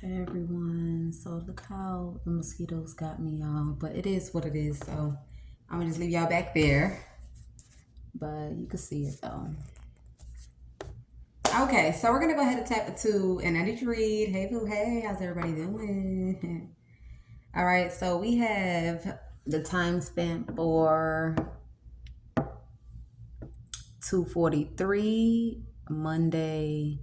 Hey everyone, so look how the mosquitoes got me, y'all, but it is what it is, so I'm gonna just leave y'all back there, but you can see it though. Okay, so we're gonna go ahead and tap into, and I need you read. Hey boo, hey, how's everybody doing? All right, so we have the timestamp for 2:43 Monday,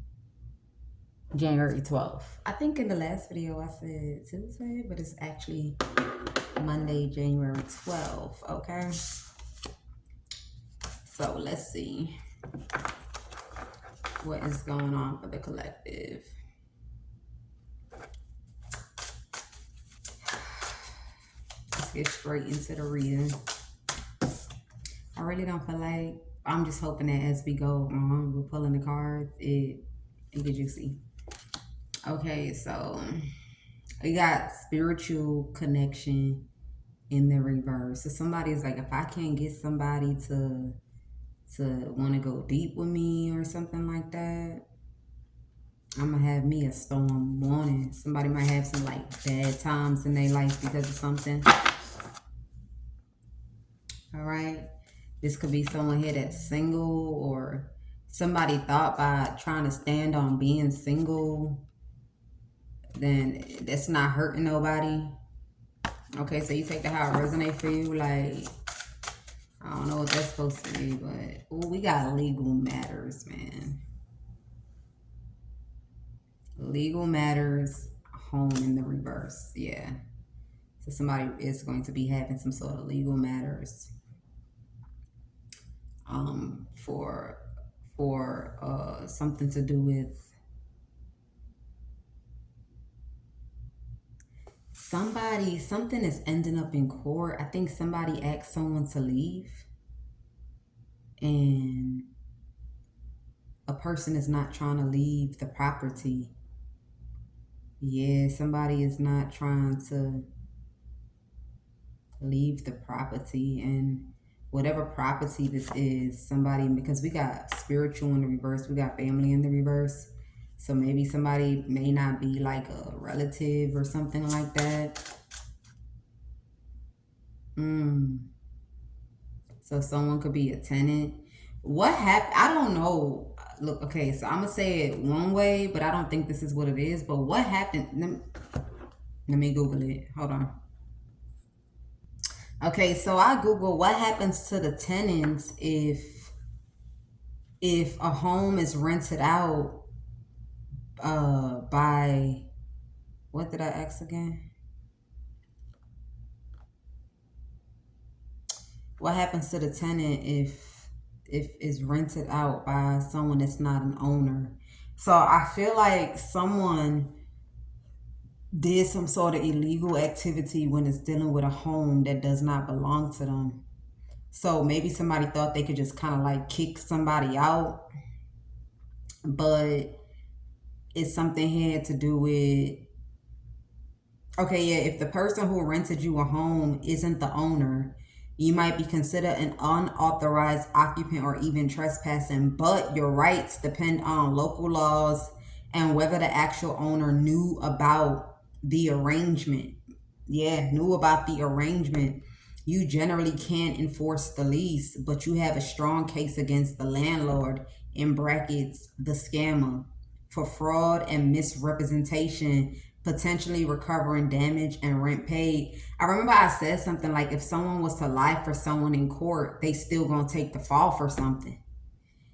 January 12th. I think in the last video I said Tuesday, but it's actually Monday, January 12th. Okay. So let's see what is going on for the collective. Let's get straight into the reading. I really don't feel like, I'm just hoping that as we go on, we're pulling the cards, it gets juicy. Okay, so we got spiritual connection in the reverse. So somebody's like, if I can't get somebody to want to go deep with me or something like that, I'm gonna have me a storm warning. Somebody might have some like bad times in their life because of something. All right, this could be someone here that's single, or somebody thought by trying to stand on being single, then that's not hurting nobody. Okay, so you take the how it resonates for you. Like, I don't know what that's supposed to be, but ooh, we got legal matters, man. Legal matters, home in the reverse. Yeah. So somebody is going to be having some sort of legal matters for something to do with somebody. Something is ending up in court. I think somebody asked someone to leave, and a person is not trying to leave the property. Yeah, somebody is not trying to leave the property, and whatever property this is, somebody, because we got spiritual in the reverse, we got family in the reverse, so maybe somebody may not be like a relative or something like that. So someone could be a tenant. What happened? I don't know. Look, okay, so I'm gonna say it one way, but I don't think this is what it is. But what happened? Let me Google it. Hold on. Okay, so I Google what happens to the tenants if a home is rented out by, what did I ask again? What happens to the tenant if it's rented out by someone that's not an owner? So I feel like someone did some sort of illegal activity when it's dealing with a home that does not belong to them. So maybe somebody thought they could just kind of like kick somebody out, but it's something here to do with, okay, yeah, if the person who rented you a home isn't the owner, you might be considered an unauthorized occupant or even trespassing, but your rights depend on local laws and whether the actual owner knew about the arrangement. Yeah, knew about the arrangement. You generally can't enforce the lease, but you have a strong case against the landlord, in brackets, the scammer, for fraud and misrepresentation, potentially recovering damage and rent paid. I remember I said something like, if someone was to lie for someone in court, they still gonna take the fall for something.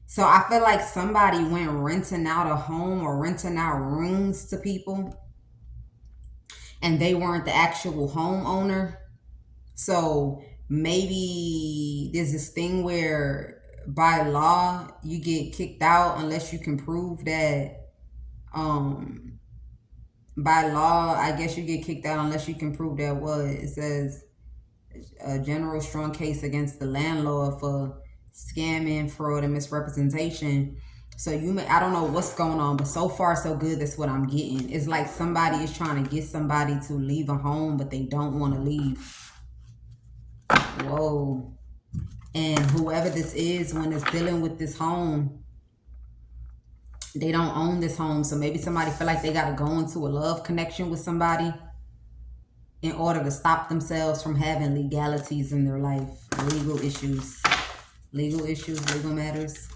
So I feel like somebody went renting out a home or renting out rooms to people, and they weren't the actual homeowner. So maybe there's this thing where by law you get kicked out unless you can prove that, by law, I guess you get kicked out unless you can prove that what it says, a general strong case against the landlord for scamming, fraud, and misrepresentation. So you may, I don't know what's going on, but so far so good. That's what I'm getting. It's like somebody is trying to get somebody to leave a home, but they don't want to leave. Whoa. And whoever this is, when it's dealing with this home, They don't own this home, so maybe somebody feel like they got to go into a love connection with somebody in order to stop themselves from having legalities in their life. Legal issues, legal matters.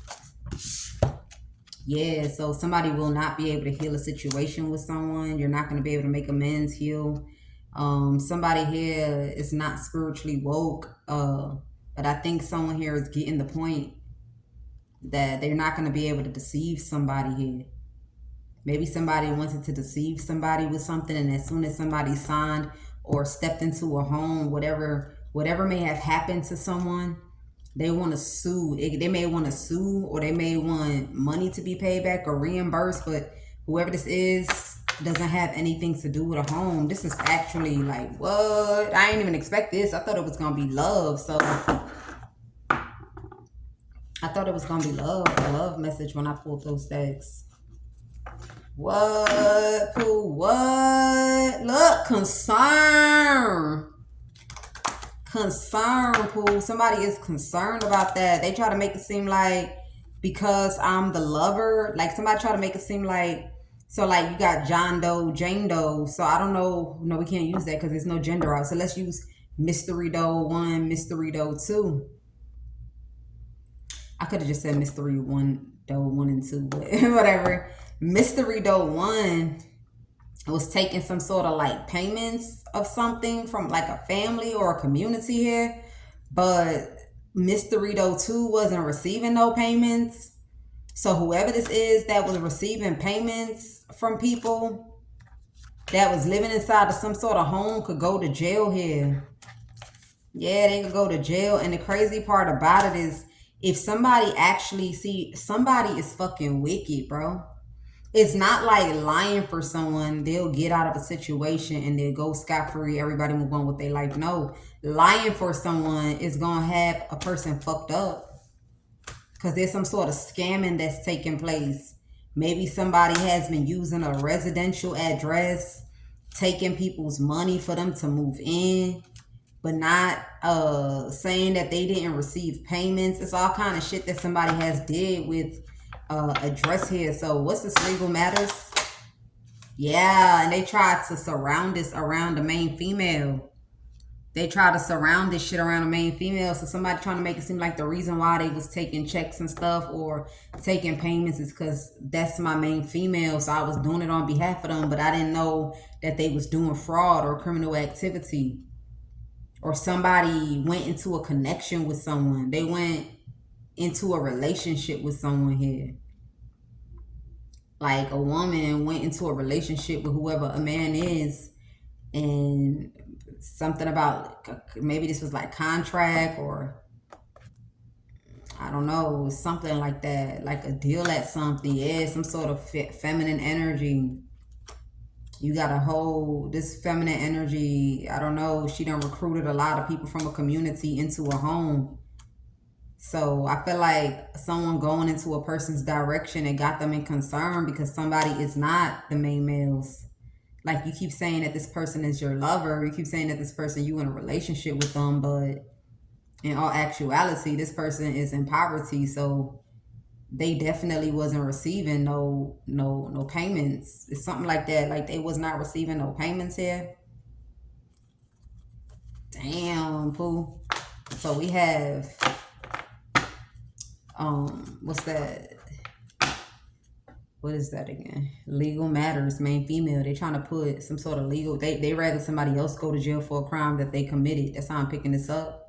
Yeah, so somebody will not be able to heal a situation with someone. You're not going to be able to make amends, heal. Somebody here is not spiritually woke, but I think someone here is getting the point that they're not going to be able to deceive somebody here. Maybe somebody wanted to deceive somebody with something, and as soon as somebody signed or stepped into a home, whatever may have happened to someone, they want to sue. They may want to sue, or they may want money to be paid back or reimbursed, but whoever this is doesn't have anything to do with a home. This is actually like, what? I didn't even expect this. I thought it was going to be love. So I thought it was going to be love, a love message when I pulled those decks. What? Pooh, what? Look, concern. Concern, Pooh. Somebody is concerned about that. They try to make it seem like because I'm the lover, like somebody try to make it seem like, so like you got John Doe, Jane Doe. So I don't know. No, we can't use that because there's no gender out. So let's use Mystery Doe 1, Mystery Doe 2. I could have just said Mystery Doe 1 and 2, but whatever. Mystery Doe 1 was taking some sort of like payments of something from like a family or a community here, but Mystery Doe 2 wasn't receiving no payments. So whoever this is that was receiving payments from people that was living inside of some sort of home could go to jail here. Yeah, they could go to jail. And the crazy part about it is, if somebody actually somebody is fucking wicked, bro. It's not like lying for someone, they'll get out of a situation and they'll go scot-free, everybody move on with their life. No, lying for someone is going to have a person fucked up because there's some sort of scamming that's taking place. Maybe somebody has been using a residential address, taking people's money for them to move in, but not saying that they didn't receive payments. It's all kind of shit that somebody has did with address here. So what's this legal matters? Yeah, and they tried to surround this around the main female. They tried to surround this shit around the main female. So somebody trying to make it seem like the reason why they was taking checks and stuff or taking payments is because that's my main female. So I was doing it on behalf of them, but I didn't know that they was doing fraud or criminal activity. Or somebody went into a connection with someone. They went into a relationship with someone here. Like a woman went into a relationship with whoever a man is, and something about maybe this was like contract or I don't know, something like that, like a deal at something. Yeah, some sort of feminine energy. You got to hold this feminine energy. I don't know. She done recruited a lot of people from a community into a home. So I feel like someone going into a person's direction, it got them in concern because somebody is not the main males. Like you keep saying that this person is your lover. You keep saying that this person, you in a relationship with them, but in all actuality, this person is in poverty. So they definitely wasn't receiving no payments. It's something like that. Like they was not receiving no payments here. Damn, Pooh. So we have what's that? What is that again? Legal matters, main female. They trying to put some sort of legal. They rather somebody else go to jail for a crime that they committed. That's how I'm picking this up.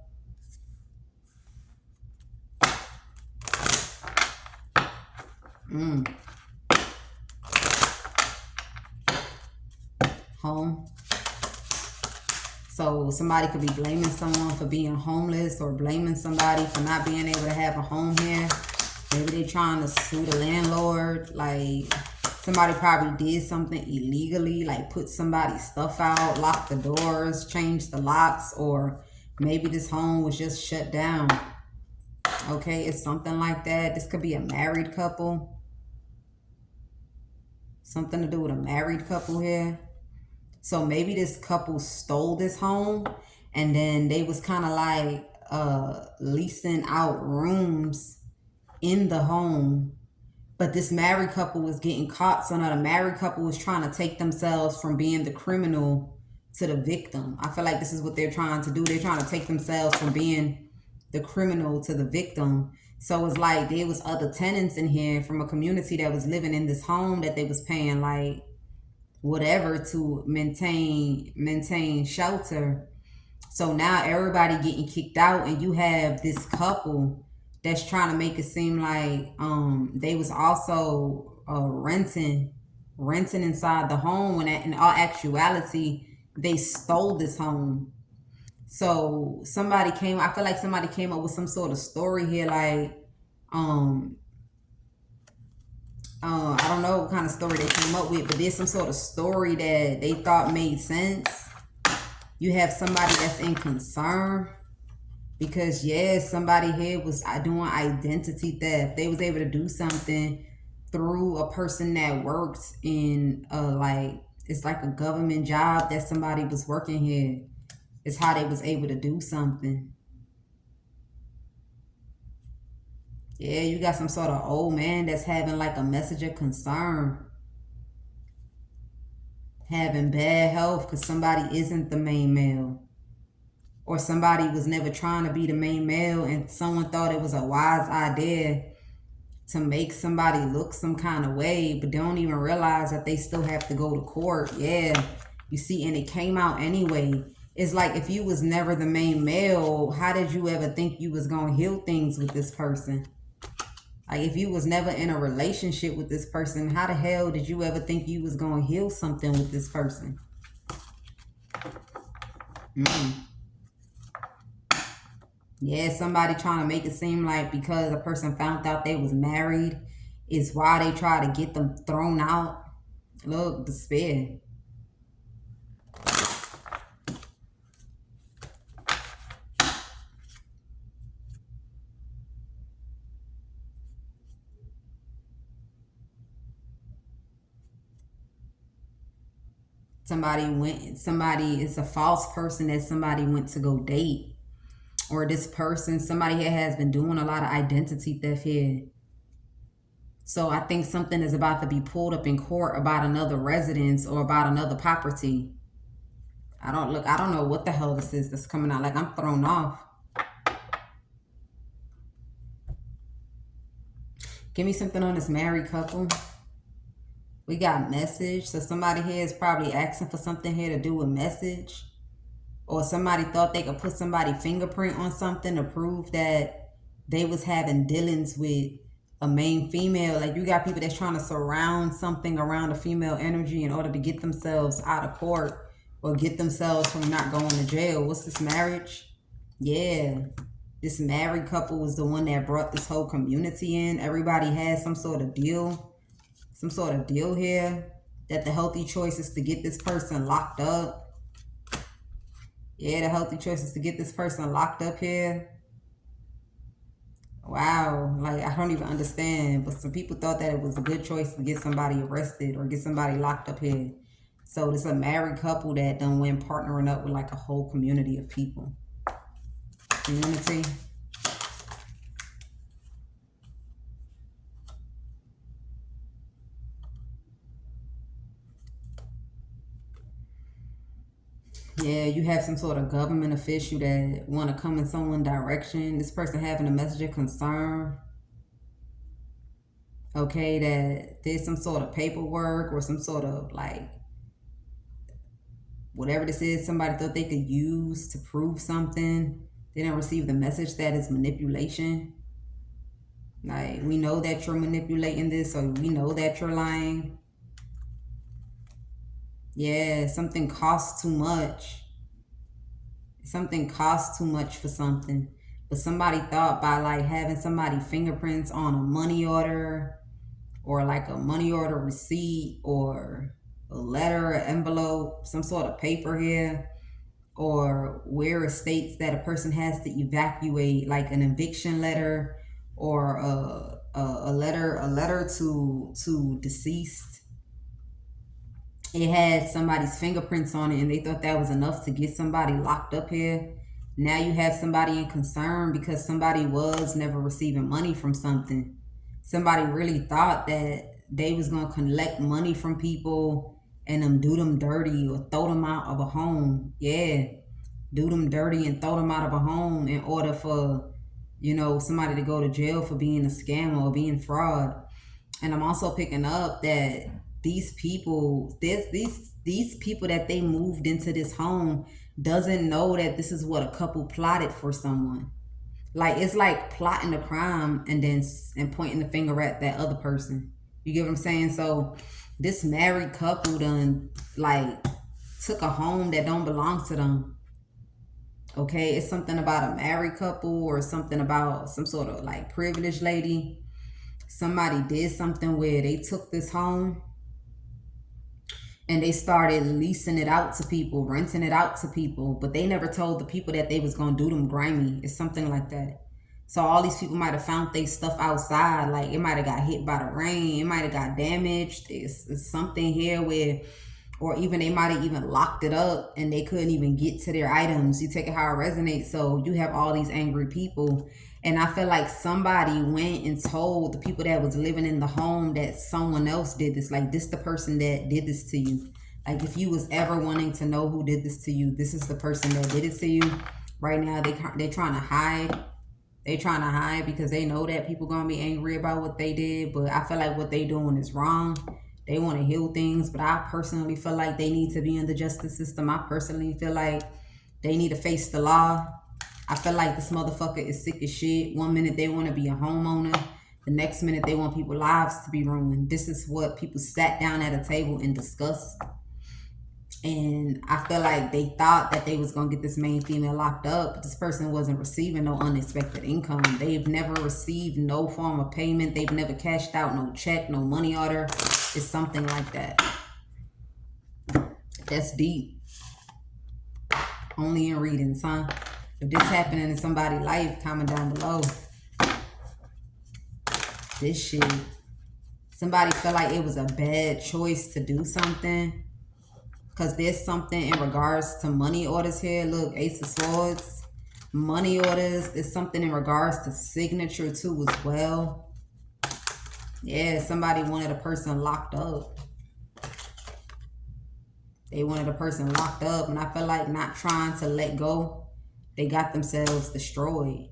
Home. So somebody could be blaming someone for being homeless or blaming somebody for not being able to have a home here. Maybe they're trying to sue the landlord. Like somebody probably did something illegally, like put somebody's stuff out, lock the doors, change the locks, or maybe this home was just shut down. Okay, it's something like that. This could be a married couple. Something to do with a married couple here. So maybe this couple stole this home and then they was kind of like leasing out rooms in the home But this married couple was getting caught. So now the married couple was trying to take themselves from being the criminal to the victim. I feel like this is what they're trying to do. They're trying to take themselves from being the criminal to the victim. So it's like there was other tenants in here from a community that was living in this home that they was paying like whatever to maintain shelter. So now everybody getting kicked out, and you have this couple that's trying to make it seem like they was also renting inside the home, when in all actuality they stole this home. So somebody came, I feel like somebody came up with some sort of story here, like um I don't know what kind of story they came up with, but there's some sort of story that they thought made sense. You have somebody that's in concern because, yeah, somebody here was doing identity theft. They was able to do something through a person that works in like, it's like a government job that somebody was working here. It's how they was able to do something. Yeah, you got some sort of old man that's having like a message of concern, having bad health because somebody isn't the main male, or somebody was never trying to be the main male and someone thought it was a wise idea to make somebody look some kind of way, but they don't even realize that they still have to go to court. Yeah, you see, and it came out anyway. It's like, if you was never the main male, how did you ever think you was gonna heal things with this person? Like, if you was never in a relationship with this person, how the hell did you ever think you was gonna heal something with this person? Yeah, somebody trying to make it seem like because a person found out they was married is why they try to get them thrown out. Look, despair. Somebody is a false person that somebody went to go date. Or this person, somebody here has been doing a lot of identity theft here. So I think something is about to be pulled up in court about another residence or about another property. I don't know what the hell this is that's coming out. Like, I'm thrown off. Give me something on this married couple. We got message. So somebody here is probably asking for something here to do with message. Or somebody thought they could put somebody's fingerprint on something to prove that they was having dealings with a main female. Like, you got people that's trying to surround something around a female energy in order to get themselves out of court or get themselves from not going to jail. What's this, marriage? Yeah. This married couple was the one that brought this whole community in. Everybody has some sort of deal. Some sort of deal here. That the healthy choice is to get this person locked up. Yeah, the healthy choice is to get this person locked up here. Wow, like, I don't even understand. But some people thought that it was a good choice to get somebody arrested or get somebody locked up here. So this is a married couple that done went partnering up with like a whole community of people. Community. Yeah, you have some sort of government official that want to come in someone's direction. This person having a message of concern. Okay, that there's some sort of paperwork or some sort of like whatever this is, somebody thought they could use to prove something. They didn't receive the message that is manipulation. Like, we know that you're manipulating this, or we know that you're lying. Yeah, something costs too much. Something costs too much for something. But somebody thought by like having somebody fingerprints on a money order or like a money order receipt or a letter, an envelope, some sort of paper here, or where it states that a person has to evacuate, like an eviction letter or a letter to deceased. It had somebody's fingerprints on it, and they thought that was enough to get somebody locked up here. Now you have somebody in concern because somebody was never receiving money from something. Somebody really thought that they was gonna collect money from people and them do them dirty or throw them out of a home. Yeah, do them dirty and throw them out of a home in order for, somebody to go to jail for being a scammer or being fraud. And I'm also picking up that these people, these people that they moved into this home doesn't know that this is what a couple plotted for someone. Like, it's like plotting a crime and pointing the finger at that other person. You get what I'm saying? So this married couple done like took a home that don't belong to them. Okay, it's something about a married couple or something about some sort of like privileged lady. Somebody did something where they took this home and they started leasing it out to people, renting it out to people, but they never told the people that they was gonna do them grimy. It's something like that. So all these people might have found their stuff outside, like it might have got hit by the rain, it might have got damaged. It's something here where, or even they might have even locked it up and they couldn't even get to their items. You take it how it resonates. So you have all these angry people. And I feel like somebody went and told the people that was living in the home that someone else did this. Like, this the person that did this to you. Like, if you was ever wanting to know who did this to you, this is the person that did it to you. Right now, they're trying to hide. They trying to hide because they know that people gonna be angry about what they did. But I feel like what they doing is wrong. They want to heal things, but I personally feel like they need to be in the justice system. I personally feel like they need to face the law. I feel like this motherfucker is sick as shit. One minute they want to be a homeowner. The next minute they want people's lives to be ruined. This is what people sat down at a table and discussed. And I feel like they thought that they was going to get this main female locked up, but this person wasn't receiving no unexpected income. They've never received no form of payment. They've never cashed out no check, no money order. It's something like that. That's deep. Only in readings, huh? If this happening in somebody's life, comment down below. This shit. Somebody felt like it was a bad choice to do something. Because there's something in regards to money orders here. Look, Ace of Swords. Money orders. There's something in regards to signature too as well. Yeah, somebody wanted a person locked up. They wanted a person locked up. And I feel like not trying to let go, they got themselves destroyed.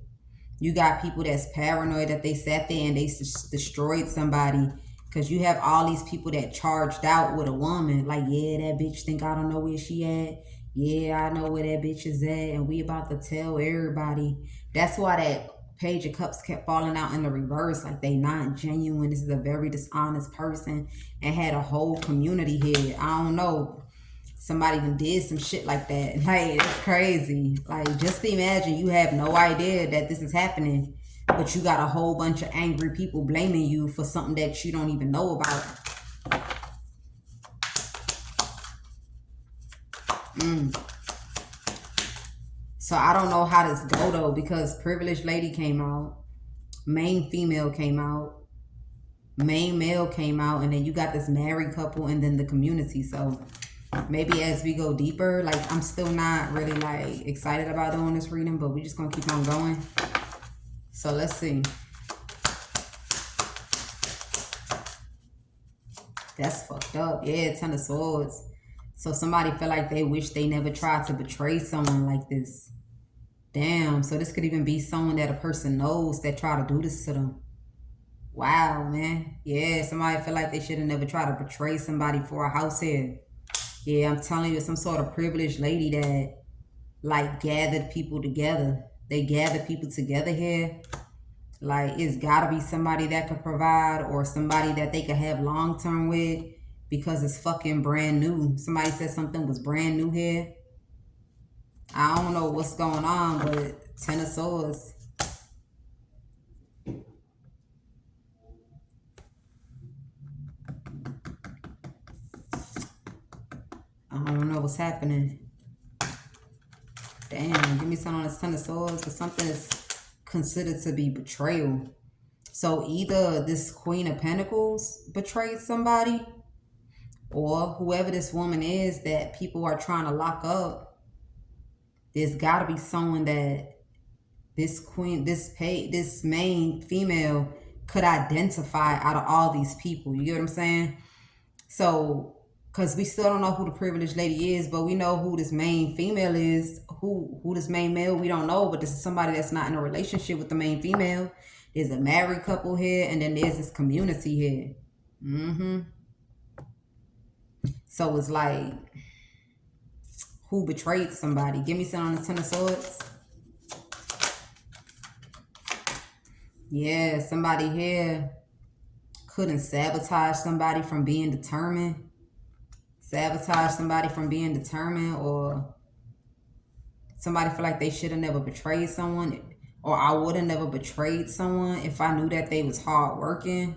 You got people that's paranoid that they sat there and they destroyed somebody. Because you have all these people that charged out with a woman. Like, yeah, that bitch think I don't know where she at. Yeah, I know where that bitch is at. And we about to tell everybody. That's why that Page of Cups kept falling out in the reverse. Like, they not genuine. This is a very dishonest person. And had a whole community here. I don't know. Somebody even did some shit like that. Like, it's crazy. Like, just imagine you have no idea that this is happening. But you got a whole bunch of angry people blaming you for something that you don't even know about. So I don't know how this go though, because privileged lady came out, main female came out, main male came out, and then you got this married couple and then the community. So maybe as we go deeper, like, I'm still not really like excited about doing this reading, but we're just gonna keep on going. So let's see. That's fucked up. Yeah, Ten of Swords. So somebody feel like they wish they never tried to betray someone like this. Damn. So this could even be someone that a person knows that try to do this to them. Wow, man. Yeah, somebody feel like they should have never tried to betray somebody for a house here. Yeah, I'm telling you, some sort of privileged lady that like gathered people together. They gathered people together here. Like, it's gotta be somebody that could provide or somebody that they could have long term with because it's fucking brand new. Somebody said something was brand new here. I don't know what's going on, but Ten of Swords. I don't know what's happening. Damn, give me something on this Ten of Swords, but something is considered to be betrayal. So either this Queen of Pentacles betrayed somebody, or whoever this woman is that people are trying to lock up, there's got to be someone that this queen, this main female could identify out of all these people. You get what I'm saying? So, because we still don't know who the privileged lady is, but we know who this main female is. Who this main male, we don't know, but this is somebody that's not in a relationship with the main female. There's a married couple here, and then there's this community here. So it's like, who betrayed somebody? Give me some on the Ten of Swords. Yeah, somebody here couldn't sabotage somebody from being determined. Sabotage somebody from being determined, or somebody feel like they should have never betrayed someone, or I would have never betrayed someone if I knew that they was hardworking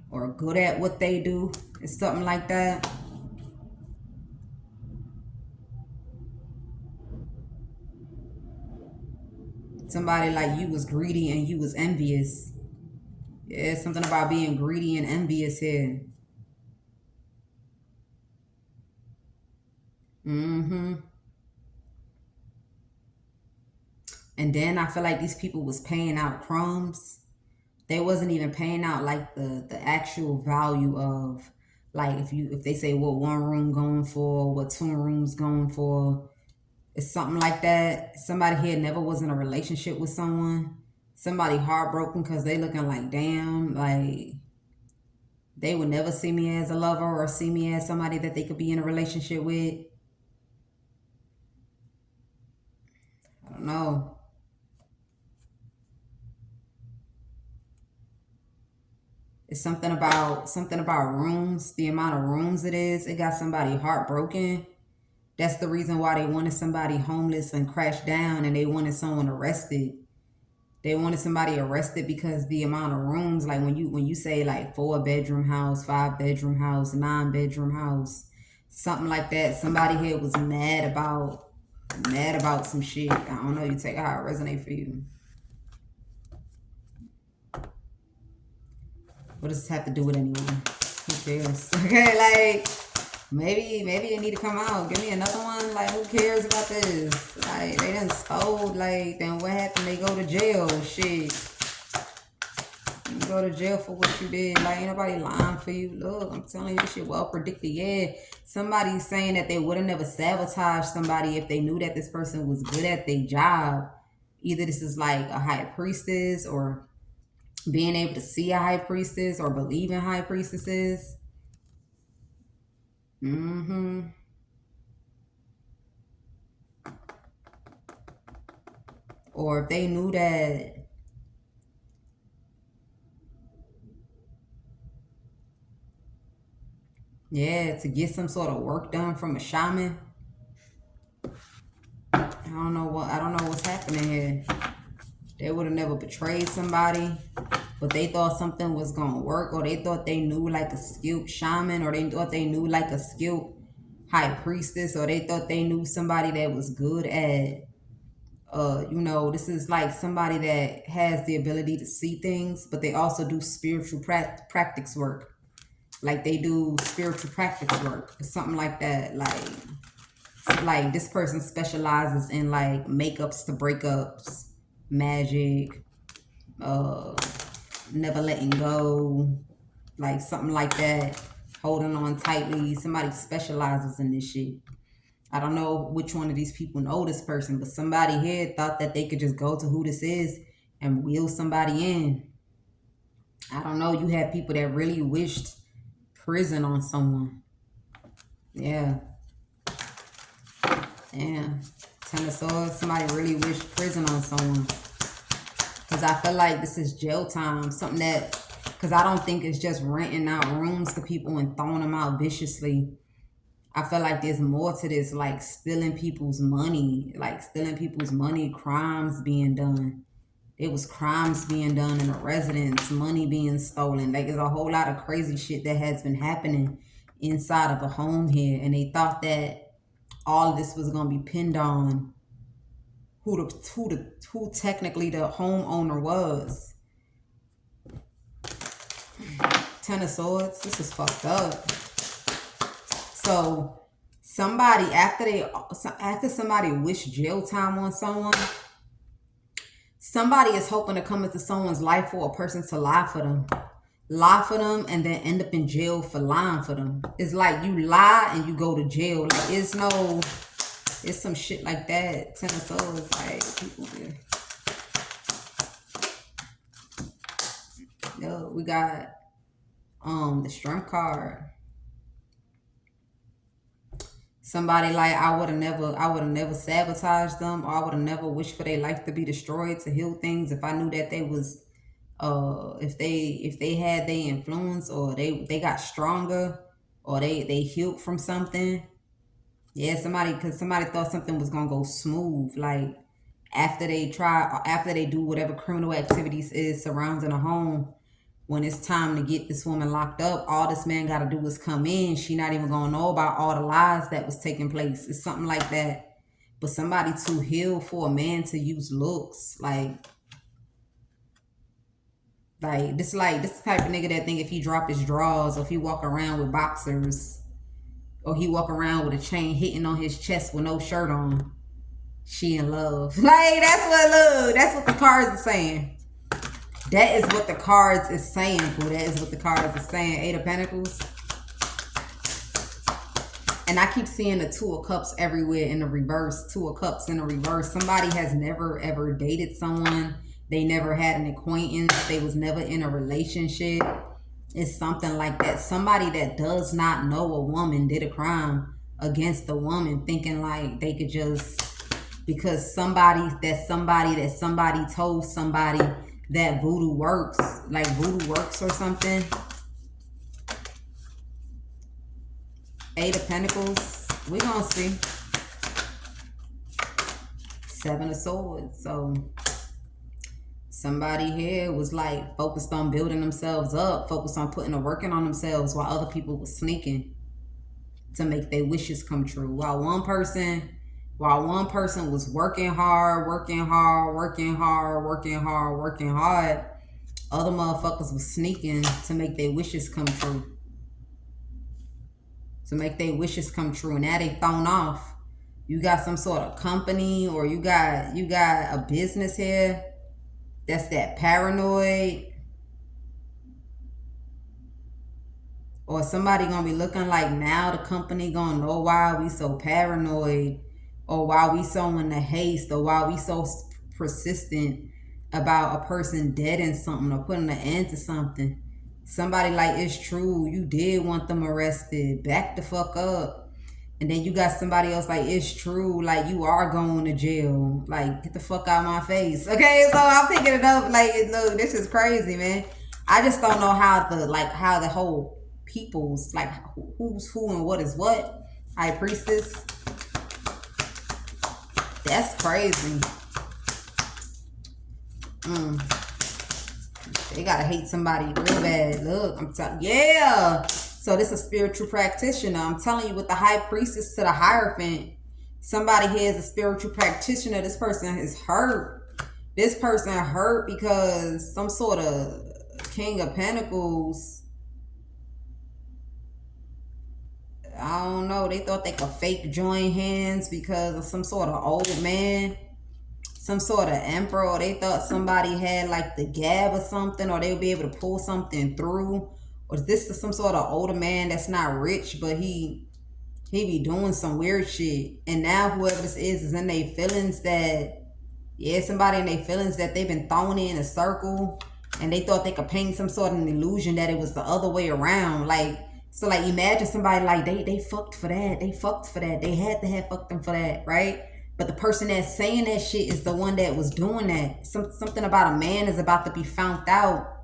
or good at what they do. It's something like that. Somebody like you was greedy and you was envious. Yeah, something about being greedy and envious here. And then I feel like these people was paying out crumbs. They wasn't even paying out like the actual value of, like, if they say what one room going for, what two rooms going for. It's something like that. Somebody here never was in a relationship with someone. Somebody heartbroken because they looking like, damn, like they would never see me as a lover or see me as somebody that they could be in a relationship with. I don't know. It's something about rooms, the amount of rooms it is. It got somebody heartbroken. That's the reason why they wanted somebody homeless and crashed down, and they wanted someone arrested. They wanted somebody arrested because the amount of rooms, like when you say like 4-bedroom house, 5-bedroom house, 9-bedroom house, something like that. Somebody here was mad about some shit. I don't know. You take how it resonate for you. What does this have to do with anyone? Who cares? Okay, like maybe it need to come out. Give me another one. Like, who cares about this? Like, they done stole. Like, then what happened? They go to jail. Shit. You go to jail for what you did. Like, ain't nobody lying for you. Look, I'm telling you, this shit well predicted. Yeah, somebody's saying that they would have never sabotaged somebody if they knew that this person was good at their job. Either this is like a high priestess, or being able to see a high priestess, or believe in high priestesses. Or if they knew that, yeah, to get some sort of work done from a shaman. I don't know what's happening here. They would have never betrayed somebody, but they thought something was gonna work, or they thought they knew like a skilled shaman, or they thought they knew like a skilled high priestess, or they thought they knew somebody that was good at this is like somebody that has the ability to see things, but they also do spiritual practice work. Like they do spiritual practice work or something like that. Like this person specializes in like makeups to breakups, magic, never letting go, like something like that, holding on tightly. Somebody specializes in this shit. I don't know which one of these people know this person, but somebody here thought that they could just go to who this is and wheel somebody in. I don't know. You have people that really wished prison on someone. Yeah. Damn. Ten of Swords. Somebody really wished prison on someone. Because I feel like this is jail time. Something that... Because I don't think it's just renting out rooms to people and throwing them out viciously. I feel like there's more to this, like stealing people's money, crimes being done. It was crimes being done in a residence, money being stolen. Like, there's a whole lot of crazy shit that has been happening inside of a home here. And they thought that all of this was going to be pinned on who technically the homeowner was. Ten of Swords. This is fucked up. So after somebody wished jail time on someone, Somebody is hoping to come into someone's life for a person to lie for them. Lie for them and then end up in jail for lying for them. It's like you lie and you go to jail. Like it's some shit like that. Ten of Swords, like people do. Yo, we got the Strength card. Somebody like I would have never sabotaged them, or I would have never wished for their life to be destroyed to heal things if I knew that they was if they had their influence, or they got stronger, or they healed from something. Yeah, because somebody thought something was gonna go smooth, like after they do whatever criminal activities is surrounding a home. When it's time to get this woman locked up, all this man got to do is come in. She not even going to know about all the lies that was taking place. It's something like that. But somebody too healed for a man to use looks. Like this type of nigga that think if he drop his drawers, or if he walk around with boxers, or he walk around with a chain hitting on his chest with no shirt on, she in love. Like that's what the cards are saying. That is what the cards is saying, boo. That is what the cards is saying. Eight of Pentacles. And I keep seeing the Two of Cups everywhere in the reverse. Two of Cups in the reverse. Somebody has never, ever dated someone. They never had an acquaintance. They was never in a relationship. It's something like that. Somebody that does not know a woman did a crime against the woman, thinking like they could just... Because somebody told somebody that voodoo works, like voodoo works or something. Eight of Pentacles. We're gonna see. Seven of Swords. So somebody here was like focused on building themselves up, focused on putting a working on themselves, while other people were sneaking to make their wishes come true. While one person was working hard, other motherfuckers was sneaking to make their wishes come true. And now they thrown off. You got some sort of company, or you got a business here that's that paranoid. Or somebody gonna be looking like, now the company gonna know why we so paranoid, or why we so in the haste, or why we so persistent about a person dead in something, or putting an end to something. Somebody like, it's true, you did want them arrested, back the fuck up. And then you got somebody else like, it's true, like you are going to jail, like get the fuck out of my face. Okay, so I'm picking it up like, look, this is crazy, man. I just don't know how the whole people's, like who's who and what is what. High Priestess. That's crazy. They gotta hate somebody real bad. Look, I'm telling, yeah. So this is a spiritual practitioner. I'm telling you, with the High Priestess to the Hierophant, somebody here is a spiritual practitioner. This person is hurt. This person hurt because some sort of King of Pentacles, I don't know, they thought they could fake join hands because of some sort of old man, some sort of emperor, or they thought somebody had like the gab or something, or they would be able to pull something through. Or this is some sort of older man that's not rich, but he be doing some weird shit. And now whoever this is in their feelings that, yeah, somebody in their feelings that they've been thrown in a circle, and they thought they could paint some sort of an illusion that it was the other way around. Like, so like imagine somebody like they fucked for that. They fucked for that. They had to have fucked them for that, right? But the person that's saying that shit is the one that was doing that. Something about a man is about to be found out.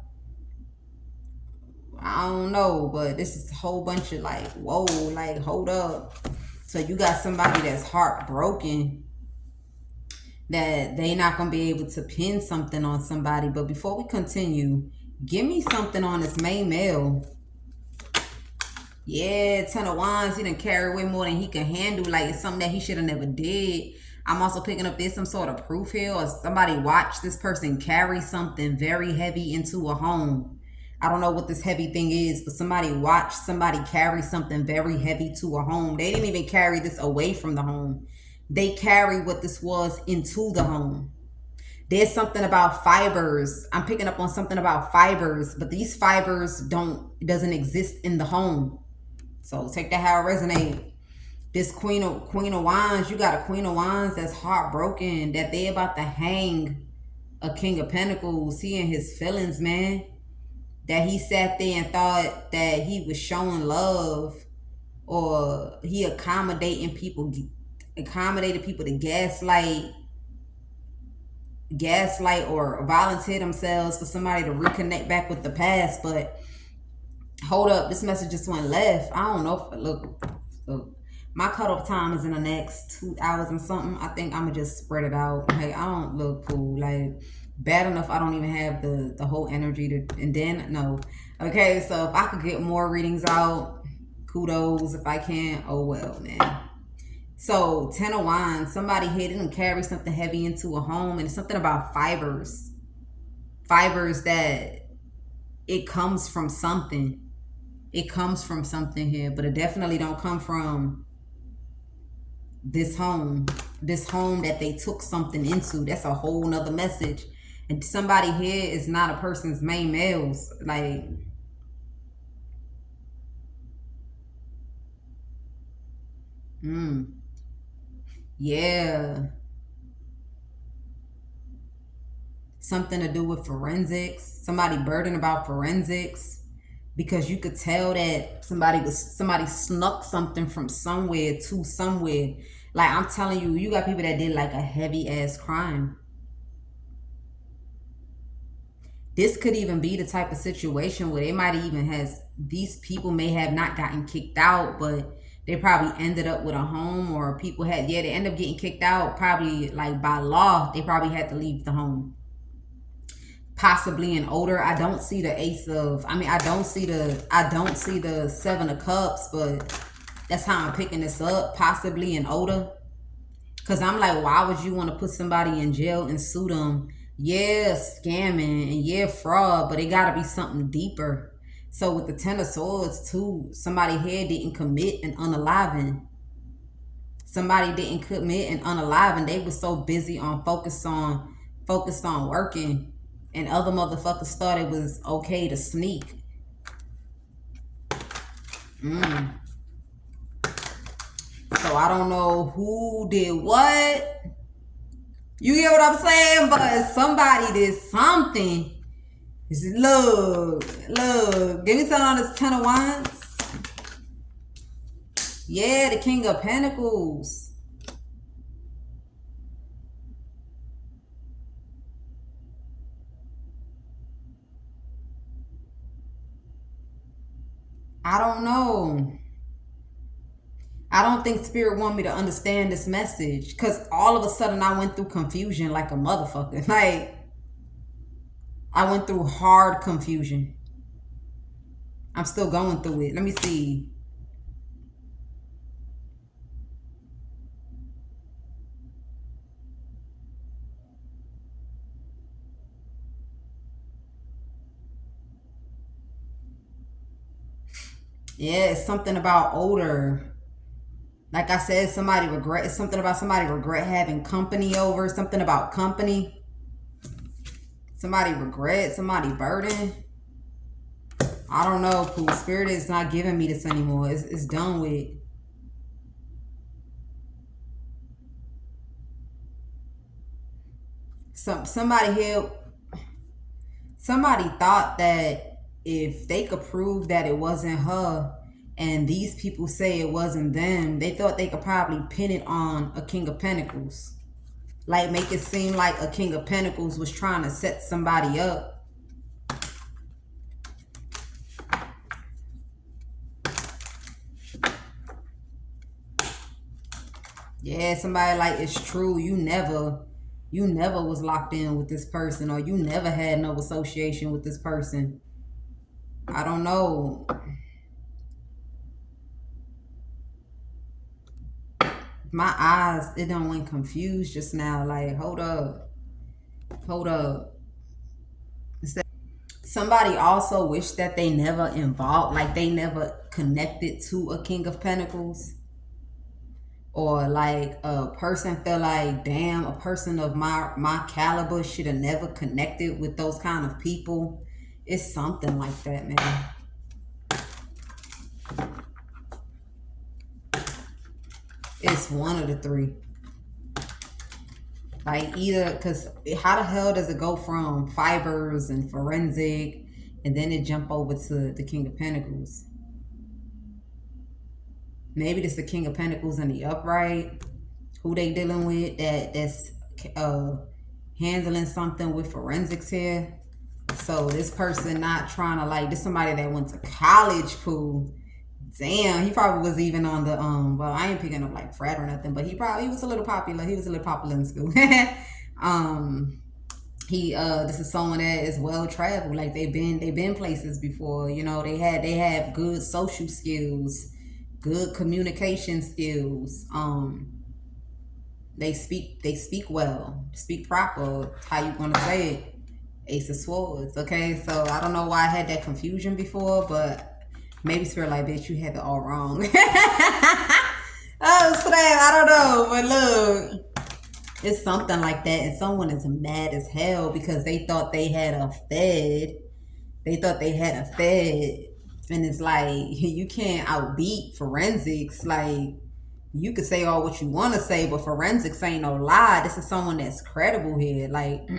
I don't know, but this is a whole bunch of like, whoa, like, hold up. So you got somebody that's heartbroken, that they not going to be able to pin something on somebody. But before we continue, give me something on this main male. Yeah, Ten of Wands. He done carry way more than he can handle. Like, it's something that he should have never did. I'm also picking up there's some sort of proof here, or somebody watched this person carry something very heavy into a home. I don't know what this heavy thing is, but somebody watched somebody carry something very heavy to a home. They didn't even carry this away from the home. They carried what this was into the home. There's something about fibers. I'm picking up on something about fibers, but these fibers doesn't exist in the home. So take that how it resonates. This Queen of Wands, you got a Queen of Wands that's heartbroken that they about to hang a King of Pentacles. He in his feelings, man. That he sat there and thought that he was showing love, or he accommodated people to gaslight or volunteer themselves for somebody to reconnect back with the past. But hold up, this message just went left. I don't know if, look, my cutoff time is in the next 2 hours and something. I think I'm gonna just spread it out. Like, I don't look cool. Like, bad enough I don't even have the whole energy to, and then no. Okay, so if I could get more readings out, kudos. If I can't, oh well, man. So 10 of Wands, somebody here didn't carry something heavy into a home, and it's something about fibers that it comes from something. It comes from something here, but it definitely don't come from this home that they took something into. That's a whole nother message. And somebody here is not a person's main males. Like, yeah, something to do with forensics. Somebody burdened about forensics, because you could tell that somebody snuck something from somewhere to somewhere. Like, I'm telling you, you got people that did like a heavy ass crime. This could even be the type of situation where they might even these people may have not gotten kicked out, but they probably ended up with a home, or people they end up getting kicked out, probably like by law. They probably had to leave the home. Possibly an older. I don't see the I don't see the 7 of Cups, but that's how I'm picking this up. Possibly an older. Because I'm like, why would you want to put somebody in jail and sue them? Yeah, scamming and yeah, fraud, but it got to be something deeper. So with the 10 of Swords too, somebody here didn't commit an unaliving. Somebody didn't commit an unaliving. They were so busy on focused on working, and other motherfuckers thought it was okay to sneak. So I don't know who did what. You get what I'm saying? But somebody did something. Look. Give me something on this 10 of Wands. Yeah, the King of Pentacles. I don't know. I don't think Spirit want me to understand this message, because all of a sudden I went through confusion like a motherfucker. Like, I went through hard confusion. I'm still going through it. Let me see. Yeah, it's something about older. Like I said, something about somebody regret having company over. Something about company. Somebody regret, somebody burden. I don't know, Pooh. Spirit is not giving me this anymore. It's done with. Somebody here, somebody thought that if they could prove that it wasn't her, and these people say it wasn't them, they thought they could probably pin it on a King of Pentacles. Like, make it seem like a King of Pentacles was trying to set somebody up. Yeah, somebody like, it's true. You never was locked in with this person, or you never had no association with this person. I don't know. My eyes, it done went confused just now. Like, hold up. Somebody also wished that they never involved, like they never connected to a King of Pentacles. or like a person feel like, damn, a person of my caliber should have never connected with those kind of people. It's something like that, man. It's one of the three. Like either, because how the hell does it go from fibers and forensic and then it jump over to the King of Pentacles? Maybe it's the King of Pentacles in the upright. Who they dealing with that's handling something with forensics here. So this person not trying to, like, this somebody that went to college, pool. Damn, he probably was even on the well, I ain't picking up like frat or nothing, but he was a little popular. He was a little popular in school. This is someone that is well traveled. Like they've been places before. You know, they have good social skills, good communication skills. They speak well, speak proper. How you gonna say it? Ace of Swords. Okay, so I don't know why I had that confusion before, but maybe Spirit like, bitch, you have it all wrong. Oh snap! I don't know, but look, it's something like that, and someone is mad as hell because they thought they had a Fed. And it's like, you can't outbeat forensics. Like, you could say all what you want to say, but forensics ain't no lie. This is someone that's credible here. Like,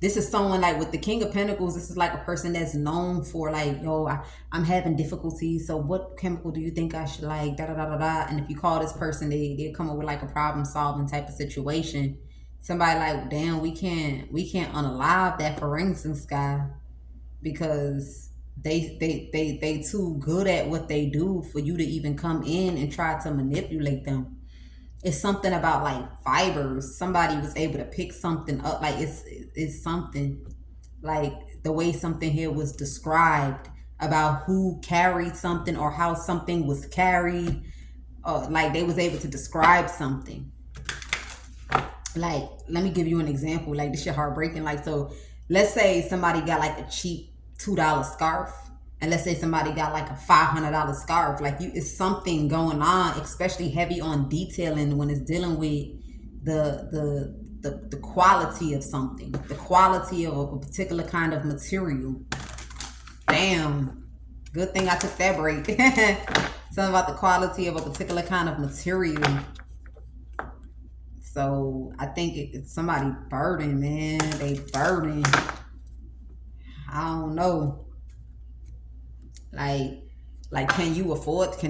this is someone like with the King of Pentacles. This is like a person that's known for like, yo, I'm having difficulties. So what chemical do you think I should like? Da da da da da. And if you call this person, they come up with like a problem solving type of situation. Somebody like, damn, we can't unalive that forensics guy because they too good at what they do for you to even come in and try to manipulate them. It's something about like fibers. Somebody was able to pick something up. Like it's something like the way something here was described about who carried something or how something was carried. Like they was able to describe something. Like, let me give you an example. Like, this shit heartbreaking. Like, so let's say somebody got like a cheap $2 scarf, and let's say somebody got like a $500 scarf. Like, it's something going on, especially heavy on detailing when it's dealing with the quality of something, the quality of a particular kind of material. Damn, good thing I took that break. Something about the quality of a particular kind of material. So I think it's somebody burdened, man. They burdened. I don't know. Like, can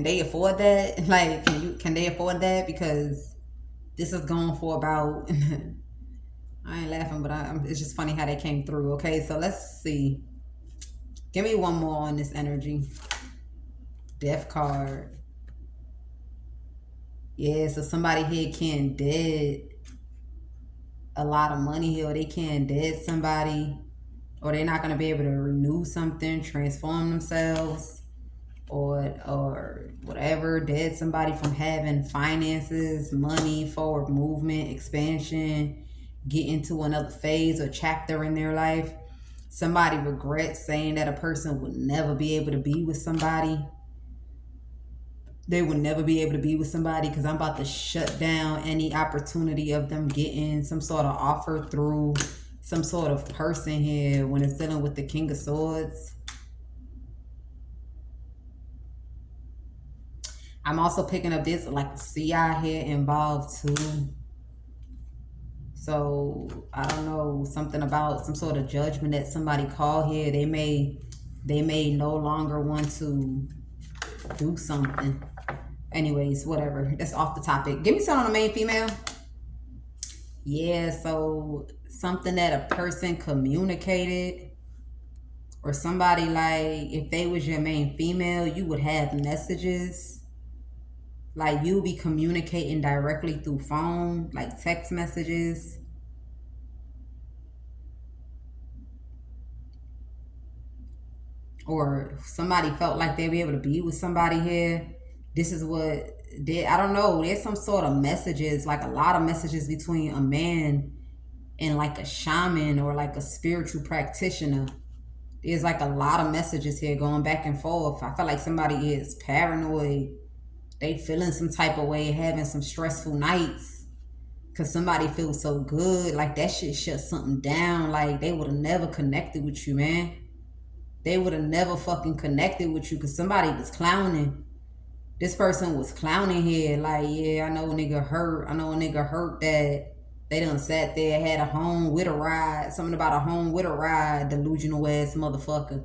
they afford that? Like, can they afford that? Because this is going for about, I ain't laughing, but it's just funny how they came through. Okay, so let's see. Give me one more on this energy. Death card. Yeah, so somebody here can dead a lot of money here, or they can dead somebody, or they're not going to be able to renew something, transform themselves, or whatever, dead somebody from having finances, money, forward movement, expansion, get into another phase or chapter in their life. Somebody regrets saying that a person would never be able to be with somebody. They would never be able to be with somebody because I'm about to shut down any opportunity of them getting some sort of offer through some sort of person here when it's dealing with the King of Swords. I'm also picking up this like the CI here involved too. So I don't know, something about some sort of judgment that somebody called here. They may no longer want to do something. Anyways, whatever. That's off the topic. Give me something on the main female. Yeah, so something that a person communicated, or somebody, like, if they was your main female, you would have messages. Like, you'll be communicating directly through phone, like text messages. Or somebody felt like they'd be able to be with somebody here. This is what I don't know. There's some sort of messages, like a lot of messages between a man and like a shaman or like a spiritual practitioner. There's like a lot of messages here going back and forth. I feel like somebody is paranoid they feeling some type of way, having some stressful nights because somebody feels so good. Like that shit shut something down. Like they would have never connected with you, man. They would have never fucking connected with you because somebody was clowning. This person was clowning here. Like, yeah, I know a nigga hurt. I know a nigga hurt that they done sat there, had a home with a ride. Something about a home with a ride, delusional ass motherfucker.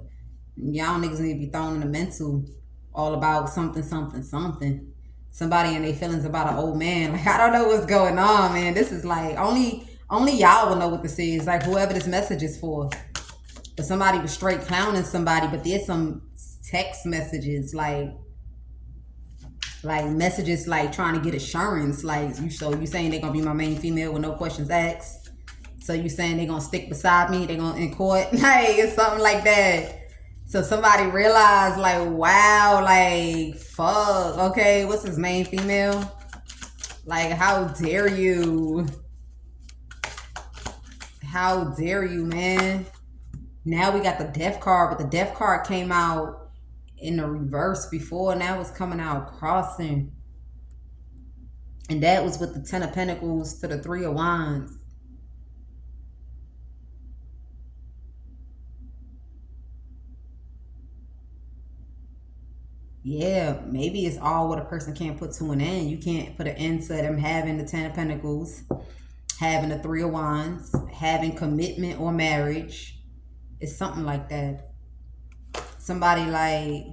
Y'all niggas need to be thrown in the mental. All about something, something, something. Somebody in their feelings about an old man. Like, I don't know what's going on, man. This is like, only y'all will know what this is. Like, whoever this message is for. But somebody was straight clowning somebody, but there's some text messages, like messages like trying to get assurance. Like, you saying they're gonna be my main female with no questions asked. So you saying they're gonna stick beside me, they're gonna in court. Like, it's something like that. So somebody realized, like, wow, like, fuck, okay, what's his main female? Like, how dare you? How dare you, man? Now we got the death card, but the death card came out in the reverse before. Now it's coming out crossing. And that was with the 10 of Pentacles to the 3 of Wands. Yeah, maybe it's all what a person can't put to an end. You can't put an end to them having the 10 of Pentacles, having the 3 of Wands, having commitment or marriage. It's something like that. Somebody like,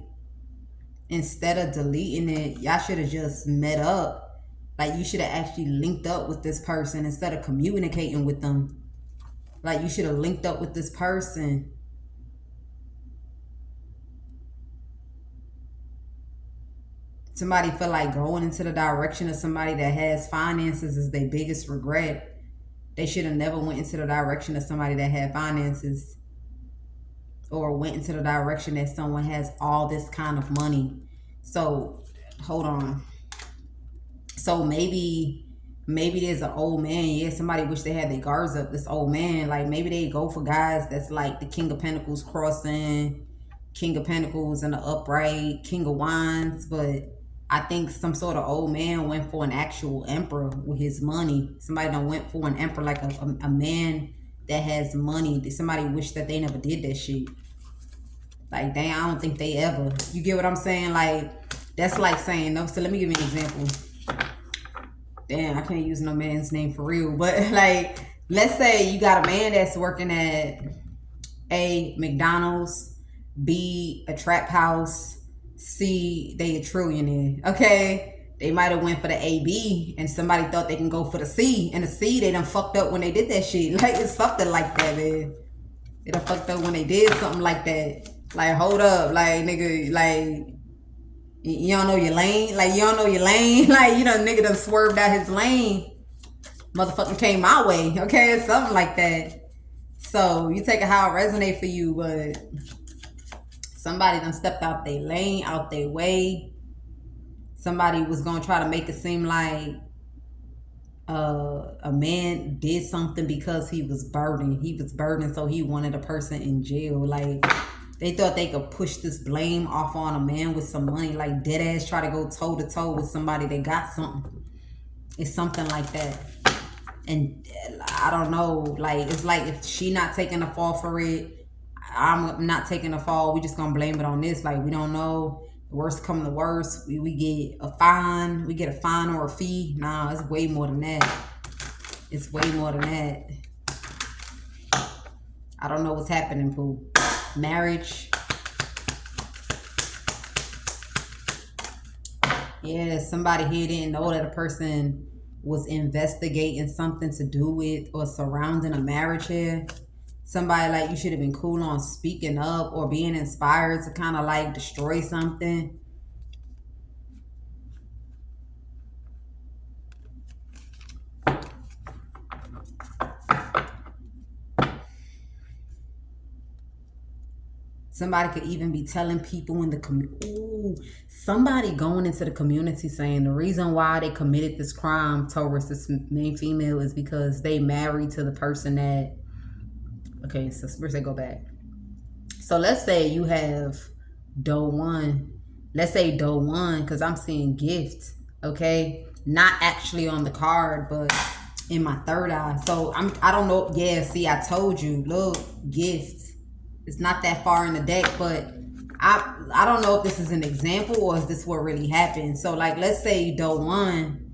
instead of deleting it, y'all should have just met up. Like, you should have actually linked up with this person instead of communicating with them. Like, you should have linked up with this person. Somebody feel like going into the direction of somebody that has finances is their biggest regret. They should have never went into the direction of somebody that had finances, or went into the direction that someone has all this kind of money. So, hold on. So maybe there's an old man. Yeah, somebody wish they had their guards up. This old man, like, maybe they go for guys that's like the King of Pentacles crossing, King of Pentacles and the upright, King of Wands. But I think some sort of old man went for an actual emperor with his money. Somebody done went for an emperor, like a man that has money. Somebody wish that they never did that shit. Like, dang, I don't think they ever. You get what I'm saying? Like, that's like saying, no. So let me give you an example. Damn, I can't use no man's name for real. But like, let's say you got a man that's working at A, McDonald's, B, a trap house, C, they a trillionaire. Okay, they might have went for the AB and somebody thought they can go for the C, and the C they done fucked up when they did that shit. Like, it's something like that, man. They done fucked up when they did something like that. Like, hold up, like, nigga, like, you don't know your lane. Like, you don't know your lane. Like, you done, nigga done swerved out his lane. Motherfucking came my way. Okay, it's something like that. So you take it how it resonate for you, but somebody done stepped out their lane, out their way. Somebody was gonna try to make it seem like a man did something because he was burdened. He was burdened, so he wanted a person in jail. Like, they thought they could push this blame off on a man with some money. Like, dead ass try to go toe to toe with somebody that got something. It's something like that. And I don't know. Like, it's like, if she not taking the fall for it, I'm not taking the fall. We just gonna blame it on this. Like, we don't know. The worst come to worst, we get a fine. We get a fine or a fee. Nah, it's way more than that. It's way more than that. I don't know what's happening, Pooh. Marriage. Yeah, somebody here didn't know that a person was investigating something to do with or surrounding a marriage here. Somebody, like, you should have been cool on speaking up or being inspired to kind of like destroy something. Somebody could even be telling people in the community. Somebody going into the community saying the reason why they committed this crime, Taurus, this main female, is because they married to the person that... Okay, so first they go back. So let's say you have doe one let's say doe one, because I'm seeing gift, okay? Not actually on the card, but in my third eye. So I don't know. Yeah, see, I told you, look, gift. It's not that far in the deck, but I don't know if this is an example or is this what really happened. So like, let's say doe one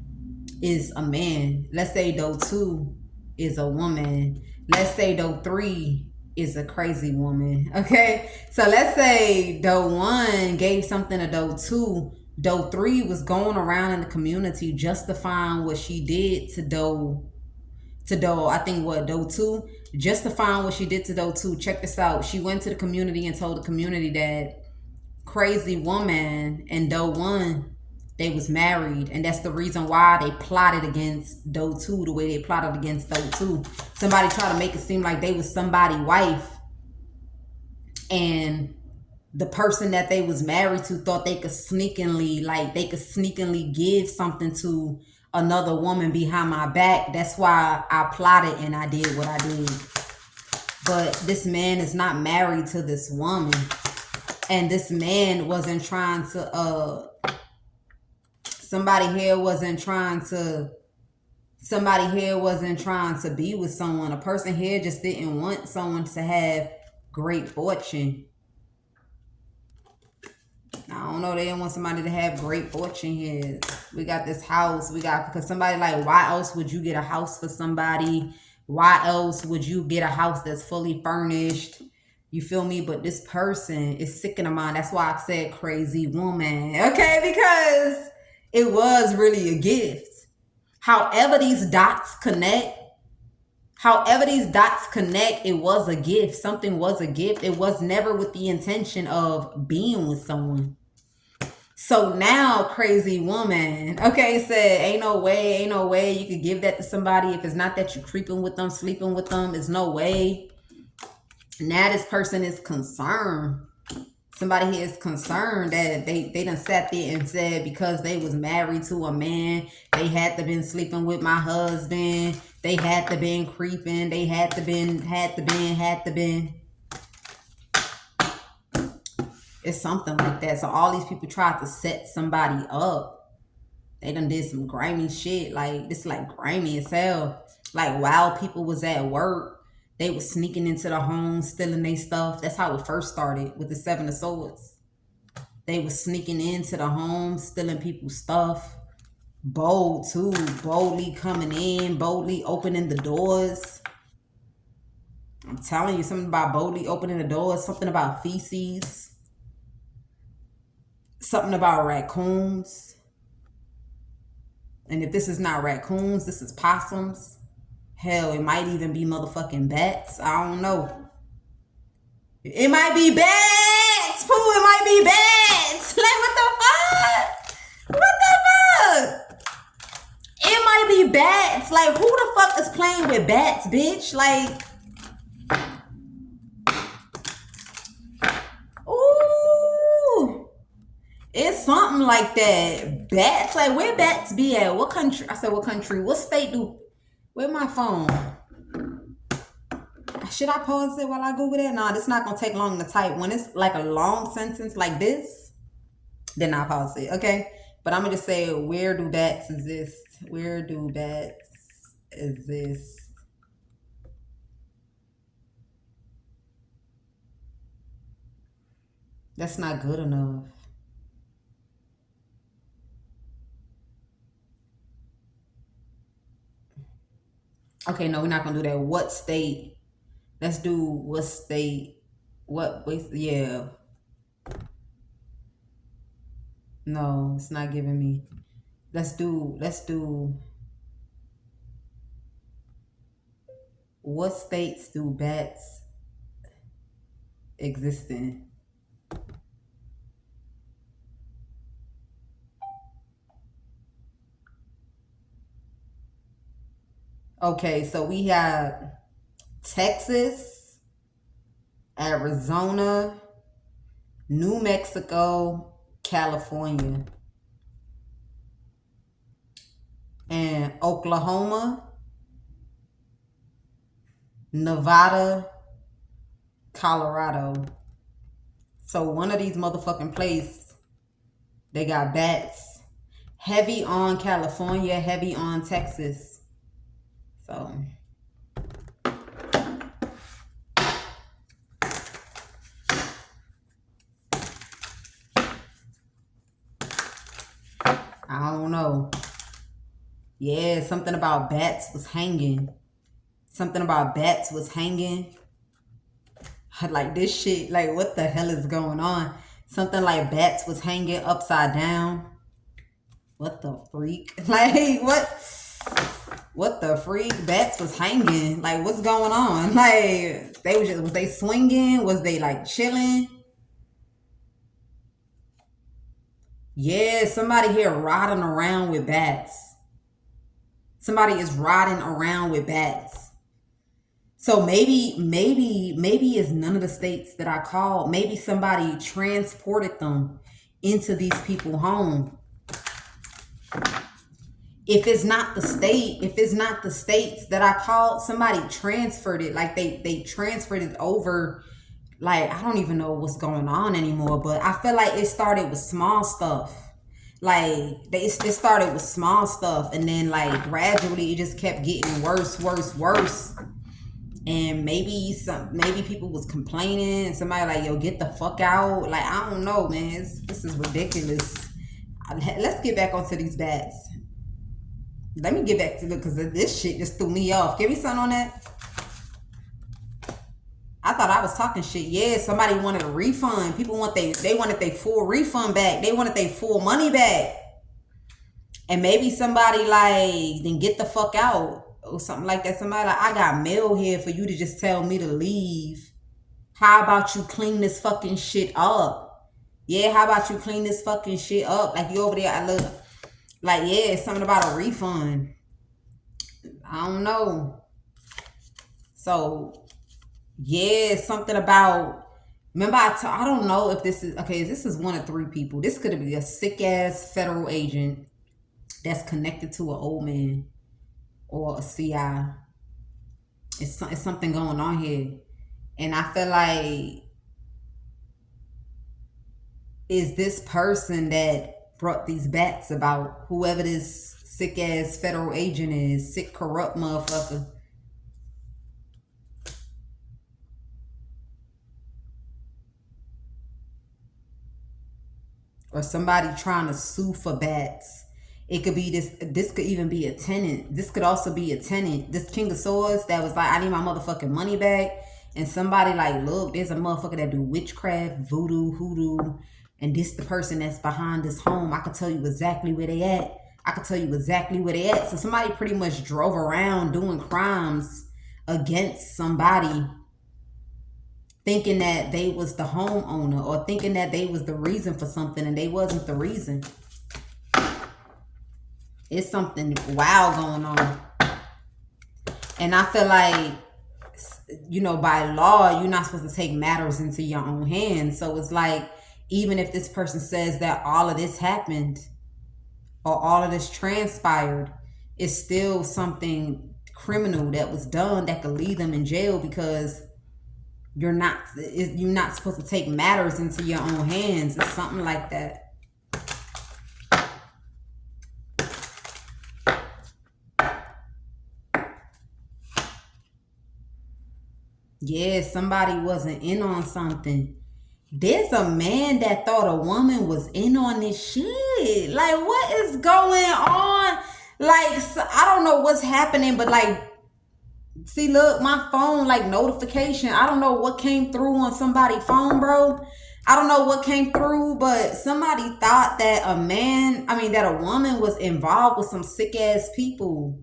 is a man. Let's say doe two is a woman. Let's say doe three is a crazy woman. Okay, so let's say doe one gave something to doe two. Doe three was going around in the community justifying what she did to doe I think what doe two, justifying what she did to doe two. Check this out. She went to the community and told the community that crazy woman and doe one, they was married, and that's the reason why they plotted against doe two the way they plotted against doe two. Somebody tried to make it seem like they was somebody's wife, and the person that they was married to thought they could sneakily give something to another woman behind my back. That's why I plotted and I did what I did. But this man is not married to this woman, and this man wasn't trying to somebody here wasn't trying to be with someone. A person here just didn't want someone to have great fortune. I don't know. They didn't want somebody to have great fortune here. We got this house. Because somebody like, why else would you get a house for somebody? Why else would you get a house that's fully furnished? You feel me? But this person is sick in the mind. That's why I said crazy woman. Okay? Because it was really a gift. However these dots connect, it was a gift. Something was a gift. It was never with the intention of being with someone. So now crazy woman, okay, said, ain't no way you could give that to somebody if it's not that you creeping with them, sleeping with them. There's no way. Now this person is concerned. Somebody here is concerned that they done sat there and said because they was married to a man, they had to been sleeping with my husband. They had to been creeping. They had to been. It's something like that. So all these people tried to set somebody up. They done did some grimy shit. Like, this like grimy as hell. Like, while people was at work, they was sneaking into the home, stealing their stuff. That's how it first started with the Seven of Swords. They was sneaking into the home, stealing people's stuff. Bold too. Boldly coming in, boldly opening the doors. I'm telling you, something about boldly opening the doors, something about feces. Something about raccoons. And if this is not raccoons, this is possums. Hell, it might even be motherfucking bats. I don't know. It might be bats. Pooh, it might be bats. Like, what the fuck? What the fuck? It might be bats. Like, who the fuck is playing with bats, bitch? Like, ooh. It's something like that. Bats, like, where bats be at? What country? I said, what country? What state do? Where my phone? Should I pause it while I Google that? Nah, this not gonna take long to type. When it's like a long sentence like this, then I'll pause it, okay? But I'm gonna just say, where do bats exist? Where do bats exist? That's not good enough. Okay, no, we're not gonna do that. What state? Let's do what state? What? Yeah. No, it's not giving me. Let's do. What states do bats exist in? Okay, so we have Texas, Arizona, New Mexico, California, and Oklahoma, Nevada, Colorado. So one of these motherfucking places They got bats. Heavy on California, heavy on Texas. So I don't know. Yeah, something about bats was hanging. Something about bats was hanging. Like this shit, like what the hell is going on? Something like bats was hanging upside down. What the freak? Like what? What the freak? Bats was hanging. Like what's going on? Like was they swinging? Was they like chilling? Yeah, somebody here riding around with bats. Somebody is riding around with bats. So maybe it's none of the states that I called. Maybe somebody transported them into these people's home. If it's not the states that I called, somebody transferred it. Like they transferred it over. Like I don't even know what's going on anymore. But I feel like it started with small stuff. Like it started with small stuff, and then like gradually it just kept getting worse. And maybe people was complaining, and somebody like, yo, get the fuck out. Like I don't know, man. This is ridiculous. Let's get back onto these bats. Let me get back to it because this shit just threw me off. Give me something on that. I thought I was talking shit. Yeah, somebody wanted a refund. People they wanted their full refund back. They wanted their full money back. And maybe somebody like, then get the fuck out or something like that. Somebody like, I got mail here for you to just tell me to leave. How about you clean this fucking shit up? Yeah, how about you clean this fucking shit up? Like you over there, I look like, yeah, it's something about a refund. I don't know. So yeah, something about, remember I don't know if this is, okay, this is one of three people. This could be a sick ass federal agent that's connected to an old man or a CI. It's something going on here. And I feel like, is this person that brought these bats about, whoever this sick ass federal agent is, sick corrupt motherfucker. Or somebody trying to sue for bats. It could be this could even be a tenant. This could also be a tenant. This King of Swords that was like, I need my motherfucking money back. And somebody like, look, there's a motherfucker that do witchcraft, voodoo, hoodoo. And this the person that's behind this home. I could tell you exactly where they at. So somebody pretty much drove around doing crimes against somebody, thinking that they was the homeowner or thinking that they was the reason for something, and they wasn't the reason. It's something wild going on. And I feel like, by law, you're not supposed to take matters into your own hands. So it's like, even if this person says that all of this happened or all of this transpired, it's still something criminal that was done that could leave them in jail, because you're not supposed to take matters into your own hands. It's something like that. Yeah, somebody wasn't in on something. There's a man that thought a woman was in on this shit. Like, what is going on? Like, I don't know what's happening, but like, see, look, my phone, like, notification. I don't know what came through on somebody's phone, bro. I don't know what came through, but somebody thought that that a woman was involved with some sick ass people.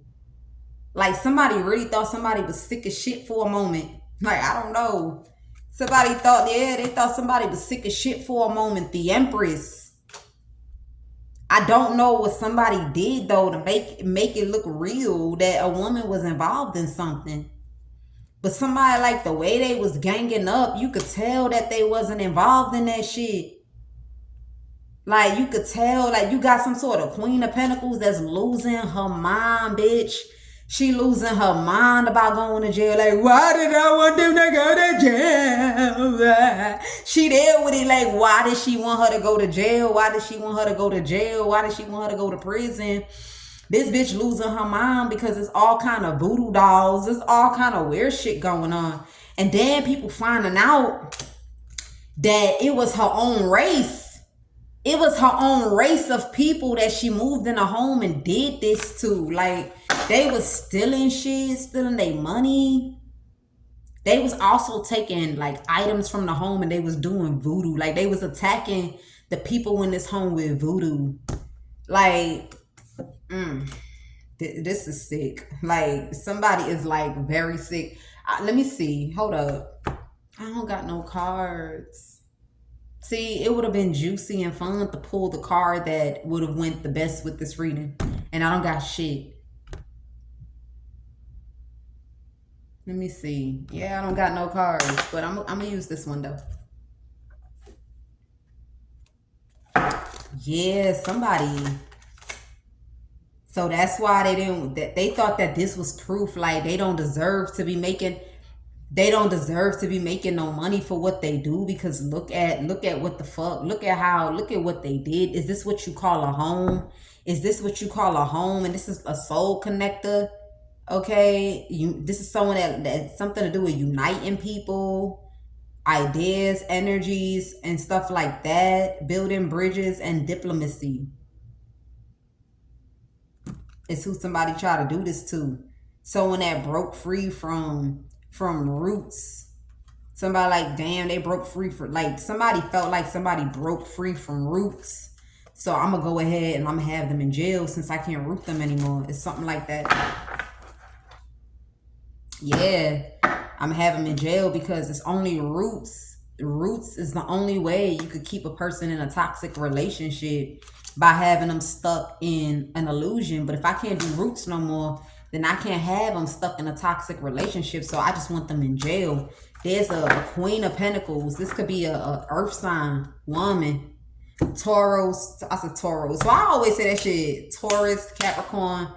Like, somebody really thought somebody was sick as shit for a moment. Like, I don't know. Somebody thought, they thought somebody was sick as shit for a moment. The Empress. I don't know what somebody did, though, to make it look real that a woman was involved in something. But somebody, like, the way they was ganging up, you could tell that they wasn't involved in that shit. Like, you could tell, like, you got some sort of Queen of Pentacles that's losing her mind, bitch. She losing her mind about going to jail. Like, why did I want them to go to jail? She there with it. Like, why did she want her to go to jail? Why did she want her to go to jail? Why did she want her to go to prison? This bitch losing her mind because it's all kind of voodoo dolls. It's all kind of weird shit going on. And then people finding out that it was her own race. It was her own race of people that she moved in a home and did this to. Like, they was stealing shit, stealing their money. They was also taking, like, items from the home and they was doing voodoo. Like, they was attacking the people in this home with voodoo. Like, this is sick. Like, somebody is, like, very sick. Let me see. Hold up. I don't got no cards. See, it would have been juicy and fun to pull the card that would have went the best with this reading. And I don't got shit. Let me see. Yeah, I don't got no cards. But I'm going to use this one, though. Yeah, somebody. So that's why they didn't. They thought that this was proof. Like, they don't deserve to be making... They don't deserve to be making no money for what they do, because look at what the fuck. Look at what they did. Is this what you call a home? Is this what you call a home? And this is a soul connector. Okay. This is someone that's something to do with uniting people, ideas, energies, and stuff like that. Building bridges and diplomacy. It's who somebody tried to do this to. Someone that broke free from roots. Somebody like, damn, they broke free for, like, somebody felt like somebody broke free from roots. So I'm gonna go ahead and I'm gonna have them in jail since I can't root them anymore. It's something like that. Yeah, I'm gonna have them in jail because it's only roots. Roots is the only way you could keep a person in a toxic relationship, by having them stuck in an illusion. But if I can't do roots no more, then I can't have them stuck in a toxic relationship. So I just want them in jail. There's a Queen of Pentacles. This could be a earth sign woman. Taurus. I said Taurus. So I always say that shit. Taurus, Capricorn,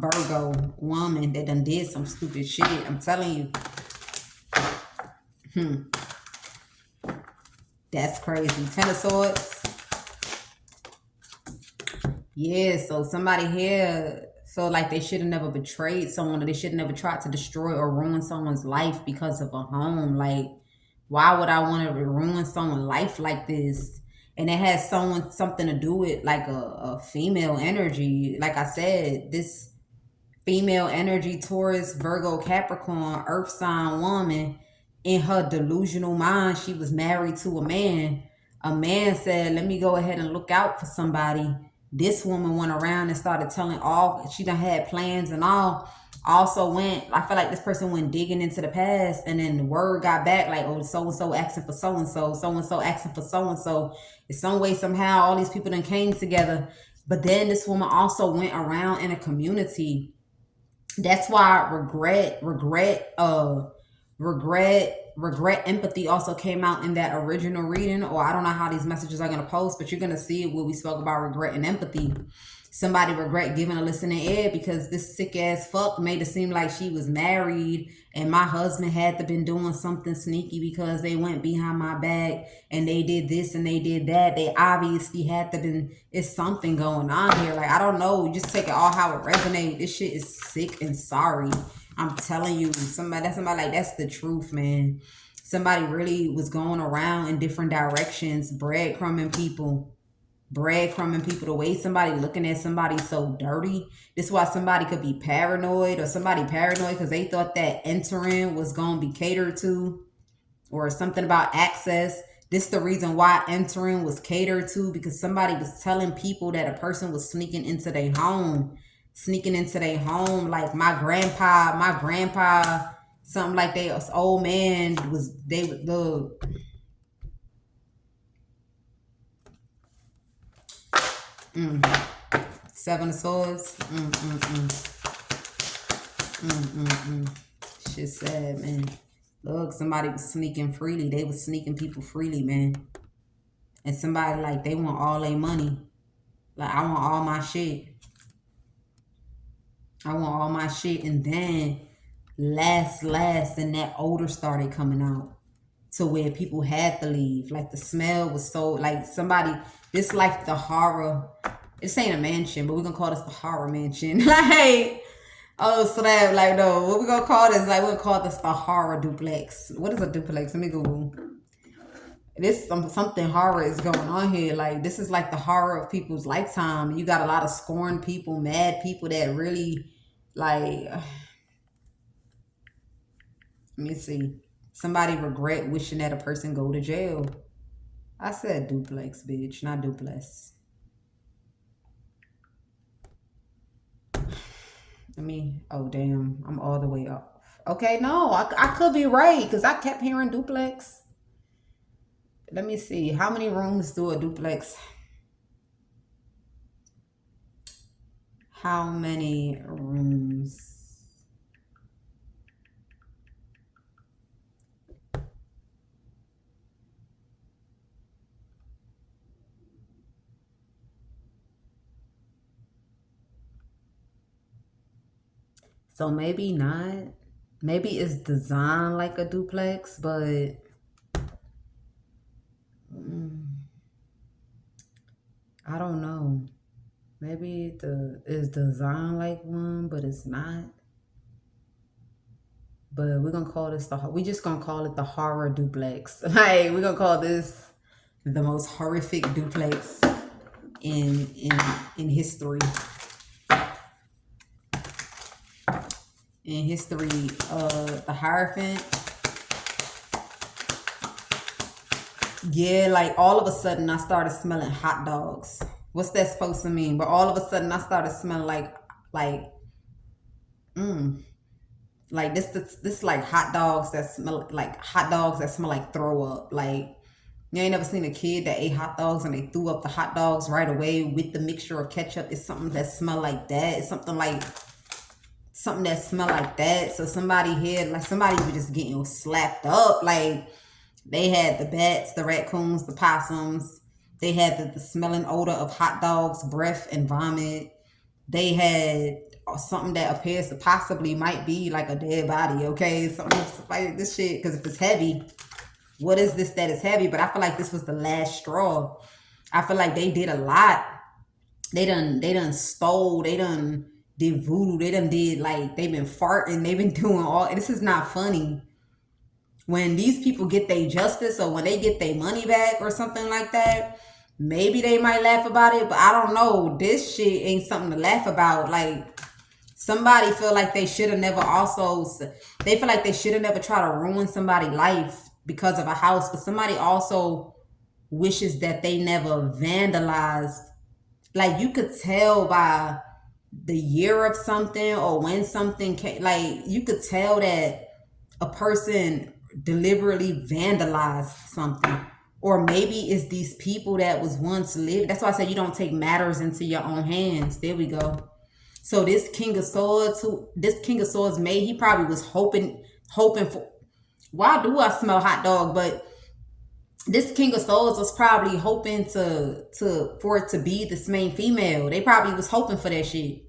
Virgo woman that done did some stupid shit. I'm telling you. That's crazy. Ten of Swords. Yeah, so somebody here felt like they should have never betrayed someone, or they should have never tried to destroy or ruin someone's life because of a home. Like, why would I want to ruin someone's life like this? And it has something to do with, like, a female energy. Like I said, this female energy, Taurus, Virgo, Capricorn, earth sign woman, in her delusional mind, she was married to a man. A man said, let me go ahead and look out for somebody. This woman went around and started telling all, she done had plans and all. Also went, I feel like this person went digging into the past, and then the word got back like, oh, so-and-so asking for so-and-so, so-and-so asking for so-and-so. In some way, somehow, all these people done came together. But then this woman also went around in a community. That's why regret, empathy also came out in that original reading. Or I don't know how these messages are going to post, but you're going to see it when we spoke about regret and empathy. Somebody regret giving a listening ear because this sick ass fuck made it seem like she was married and my husband had to been doing something sneaky because they went behind my back and they did this and they did that. They obviously had to been, it's something going on here. Like, I don't know. Just take it all how it resonates. This shit is sick and sorry. I'm telling you, somebody like, that's the truth, man. Somebody really was going around in different directions, breadcrumbing people. The way somebody looking at somebody so dirty. This is why somebody could be paranoid, or somebody paranoid because they thought that entering was going to be catered to, or something about access. This is the reason why entering was catered to, because somebody was telling people that a person was sneaking into their home. Like my grandpa, something like this old man was, Seven of Swords. Shit sad, man. Look, somebody was sneaking freely. They was sneaking people freely, man. And somebody, like, they want all their money. Like, I want all my shit. I want all my shit. And then last, and that odor started coming out to where people had to leave. Like the smell was so, like somebody, this like the horror. This ain't a mansion, but we're gonna call this the horror mansion. Like, oh snap, like no, what we gonna call this? Like we're gonna call this the horror duplex. What is a duplex? Let me Google. This something horror is going on here. Like this is like the horror of people's lifetime. You got a lot of scorned people, mad people that really like let me see. Somebody regret wishing that a person go to jail. I said duplex, bitch, not duplex. Let me, oh damn, I'm all the way up. Okay, no, I could be right because I kept hearing duplex. Let me see. How many rooms do a duplex? How many rooms? So maybe not. Maybe it's designed like a duplex, but I don't know. Maybe it's designed like one, but it's not. But we're gonna call this we just gonna call it the horror duplex. Like we're gonna call this the most horrific duplex in history. In history, the Hierophant. Yeah, like all of a sudden I started smelling hot dogs. What's that supposed to mean? But all of a sudden I started smelling like this like hot dogs that smell like throw up. Like you ain't never seen a kid that ate hot dogs and they threw up the hot dogs right away with the mixture of ketchup. It's something that smell like that. It's something that smell like that. So somebody here, like somebody was just getting slapped up. Like they had the bats, the raccoons, the possums. They had the smelling odor of hot dogs, breath, and vomit. They had something that appears to possibly might be like a dead body, okay? Something like this shit, because if it's heavy, what is this that is heavy? But I feel like this was the last straw. I feel like they did a lot. They done stole, they done did voodoo, they done did like, they've been farting, they've been doing all, this is not funny. When these people get their justice or when they get their money back or something like that, maybe they might laugh about it, but I don't know. This shit ain't something to laugh about. Like, somebody feel like they should have never they feel like they should have never tried to ruin somebody's life because of a house, but somebody also wishes that they never vandalized. Like, you could tell by the year of something or when something came, like, you could tell that a person deliberately vandalized something. Or maybe it's these people that was once living. That's why I said you don't take matters into your own hands. There we go. So this King of Swords, he probably was hoping for, why do I smell hot dog? But this King of Swords was probably hoping for it to be this main female. They probably was hoping for that shit.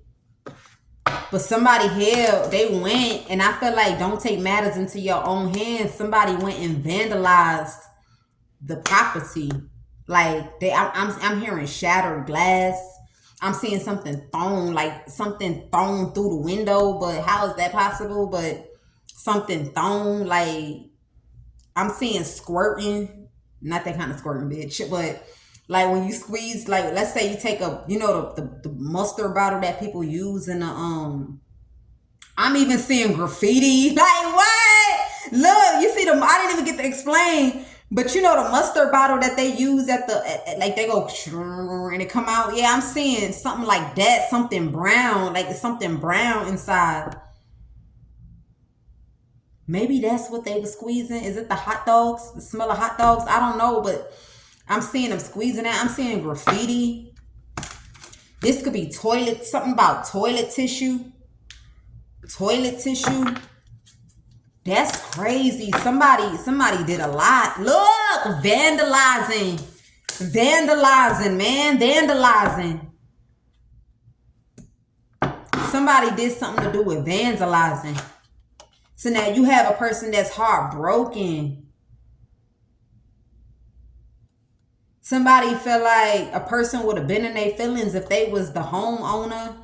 But somebody here, they went, and I feel like don't take matters into your own hands. Somebody went and vandalized the property. Like I'm hearing shattered glass. I'm seeing something thrown through the window. But how is that possible? But something thrown, like I'm seeing squirting, not that kind of squirting, bitch, but like when you squeeze, like let's say you take the mustard bottle that people use in the I'm even seeing graffiti. Like what? Look, you see I didn't even get to explain, but you know the mustard bottle that they use like they go and it come out. Yeah, I'm seeing something like that, something brown, like it's something brown inside. Maybe that's what they were squeezing. Is it the hot dogs? The smell of hot dogs? I don't know, but I'm seeing them squeezing that. I'm seeing graffiti. This could be something about toilet tissue. Toilet tissue. That's crazy. Somebody did a lot. Look, vandalizing. Vandalizing, man. Vandalizing. Somebody did something to do with vandalizing. So now you have a person that's heartbroken. Somebody feel like a person would have been in their feelings if they was the homeowner.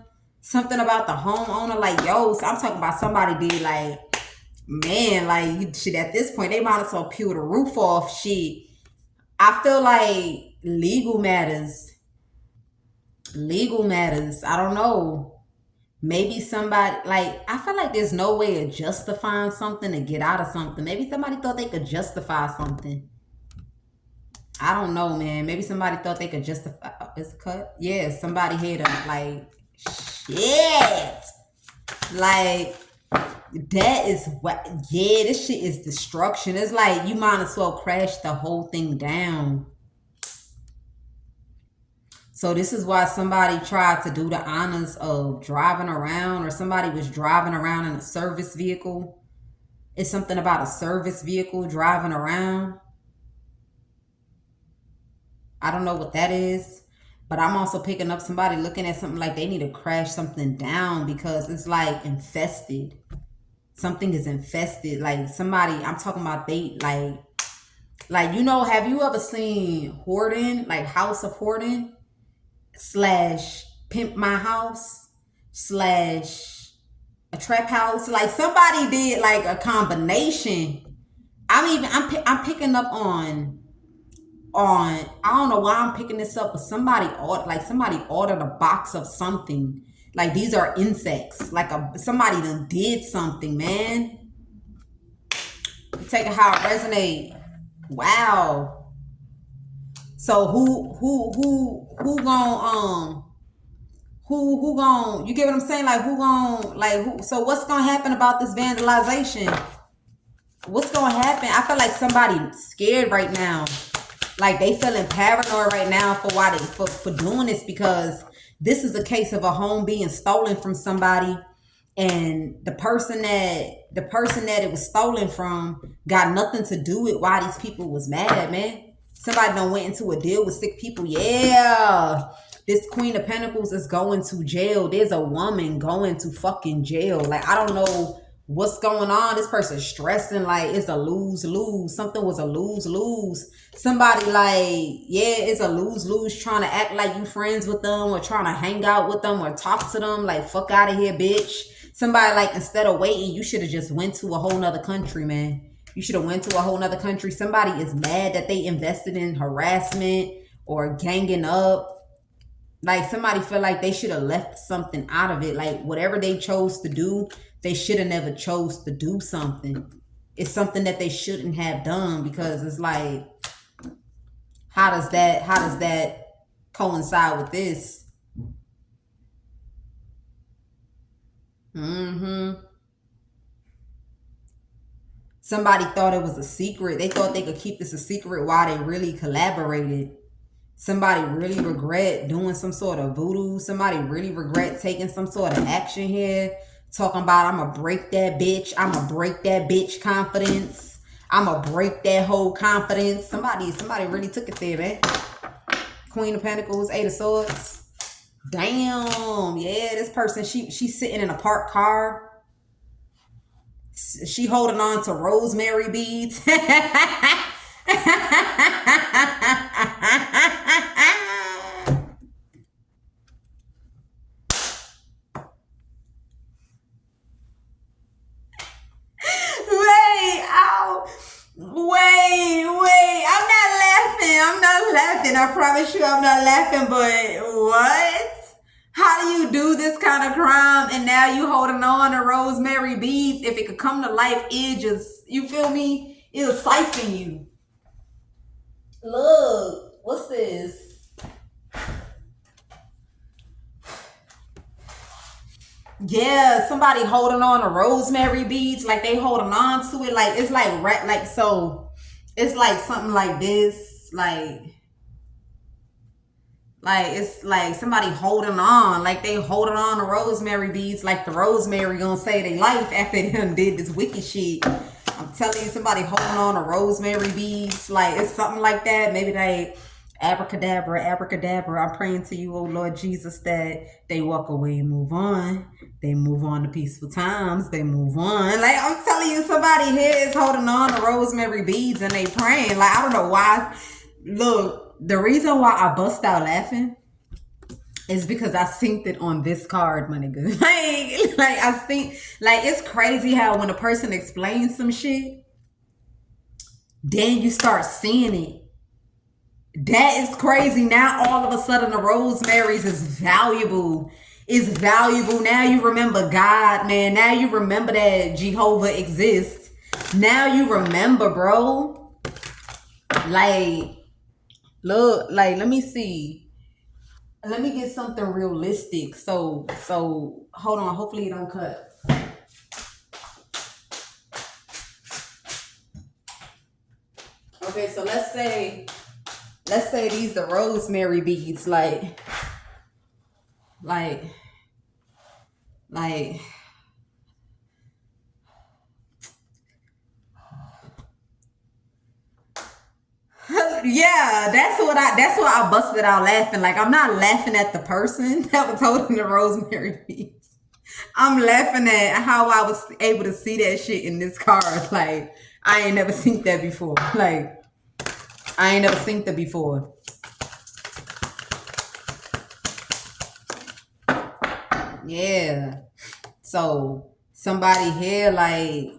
Something about the homeowner, like, yo, so I'm talking about somebody did like, man, like, shit, at this point, they might as well peel the roof off shit. I feel like legal matters. Legal matters. I don't know. Maybe somebody, like, I feel like there's no way of justifying something to get out of something. Maybe somebody thought they could justify something. I don't know, man. Maybe somebody thought they could justify. It's cut. Yeah, somebody hit them. Like, shit. Like, that is what. Yeah, this shit is destruction. It's like you might as well crash the whole thing down. So this is why somebody tried to do the honors of driving around, or somebody was driving around in a service vehicle. It's something about a service vehicle driving around. I don't know what that is, but I'm also picking up somebody looking at something like they need to crash something down because it's like infested. Something is infested. Like somebody, I'm talking about they like, you know, have you ever seen hoarding, like House of Hoarding / Pimp My House / a trap house? Like somebody did like a combination. I'm picking up on I don't know why I'm picking this up, but somebody ordered a box of something. Like these are insects. Like somebody done did something, man. You take it how it resonate. Wow. So who gon' you get what I'm saying? Like so what's gonna happen about this vandalization? What's gonna happen? I feel like somebody's scared right now. Like they feeling paranoid right now for doing this, because this is a case of a home being stolen from somebody, and the person that it was stolen from got nothing to do with why these people was mad, man. Somebody done went into a deal with sick people. Yeah. This Queen of Pentacles is going to jail. There's a woman going to fucking jail. Like, I don't know what's going on. This person's stressing like it's a lose-lose. Something was a lose-lose. Somebody like, yeah, it's a lose-lose, trying to act like you friends with them or trying to hang out with them or talk to them. Like, fuck out of here, bitch. Somebody like, instead of waiting, you should have just went to a whole nother country, man. You should have went to a whole nother country. Somebody is mad that they invested in harassment or ganging up. Like somebody feel like they should have left something out of it. Like whatever they chose to do, they should have never chose to do something. It's something that they shouldn't have done, because it's like, how does that coincide with this? Somebody thought it was a secret. They thought they could keep this a secret while they really collaborated. Somebody really regret doing some sort of voodoo. Somebody really regret taking some sort of action here. Talking about, I'm going to break that bitch. I'm going to break that bitch confidence. I'm going to break that whole confidence. Somebody really took it there, man. Queen of Pentacles, 8 of Swords. Damn. Yeah, this person, she's sitting in a parked car. She holding on to rosemary beads. Wait. I'm not laughing. I promise you I'm not laughing, but what? How do you do this kind of crime and now you holding on to rosemary beads? If it could come to life, it just, you feel me? It'll siphon you. Look, what's this? Yeah, somebody holding on to rosemary beads, like they holding on to it, like it's like so it's like something like this, like it's like somebody holding on, like they holding on to rosemary beads, like the rosemary gonna save their life after they done did this wicked shit. I'm telling you, somebody holding on to rosemary beads, like it's something like that. Maybe Abracadabra, abracadabra. I'm praying to you, oh Lord Jesus, that they walk away and move on. They move on to peaceful times. They move on. Like I'm telling you, somebody here is holding on to rosemary beads and they praying. Like I don't know why. Look, the reason why I bust out laughing is because I synced it on this card, my nigga. Like I think, like it's crazy how when a person explains some shit, then you start seeing it. That is crazy. Now all of a sudden the rosemaries is valuable. It's valuable. Now you remember God, man. Now you remember that Jehovah exists. Now you remember, bro. Like, look, like, let me see. Let me get something realistic. So hold on. Hopefully it don't cut. Okay, so let's say these the rosemary beads, like yeah, that's why I busted out laughing. Like I'm not laughing at the person that was holding the rosemary beads. I'm laughing at how I was able to see that shit in this card. Like I ain't never seen that before. Like I ain't never seen that before. Yeah. So somebody here, like,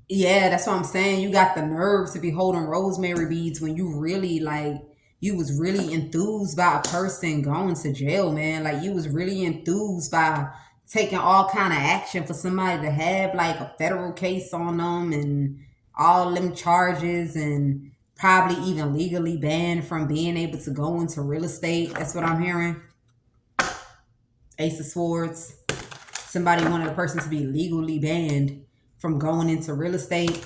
yeah, that's what I'm saying. You got the nerve to be holding rosemary beads when you really like you was really enthused by a person going to jail, man. Like you was really enthused by taking all kind of action for somebody to have like a federal case on them and all them charges and probably even legally banned from being able to go into real estate. That's what I'm hearing. Ace of Swords. Somebody wanted a person to be legally banned from going into real estate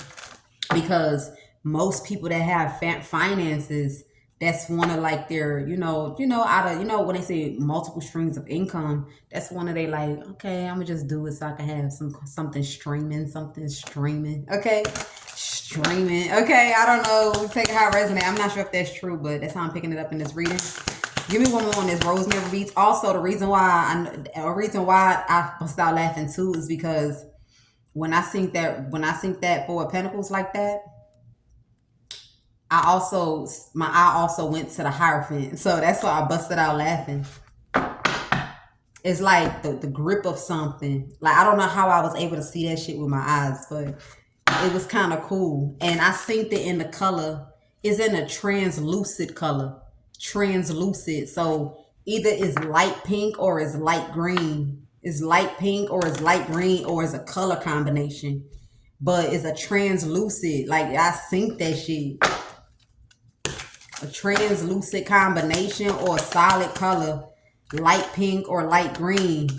because most people that have finances, that's one of like their, out of, when they say multiple streams of income, that's one of they like, okay, I'm gonna just do it so I can have something streaming, okay? Streaming, okay, I don't know, take it how it resonates. I'm not sure if that's true, but that's how I'm picking it up in this reading. Give me one more on this rosemary beads. Also, the reason why I bust out laughing too is because when I think that Four of Pentacles like that, my eye also went to the Hierophant. So that's why I busted out laughing. It's like the grip of something. Like I don't know how I was able to see that shit with my eyes, but it was kind of cool. And I synced it in the color. It's in a translucent color. Translucent. So either it's light pink or it's light green. It's light pink or it's light green or it's a color combination. But it's a translucent. Like I synced that shit. A translucent combination or a solid color. Light pink or light green.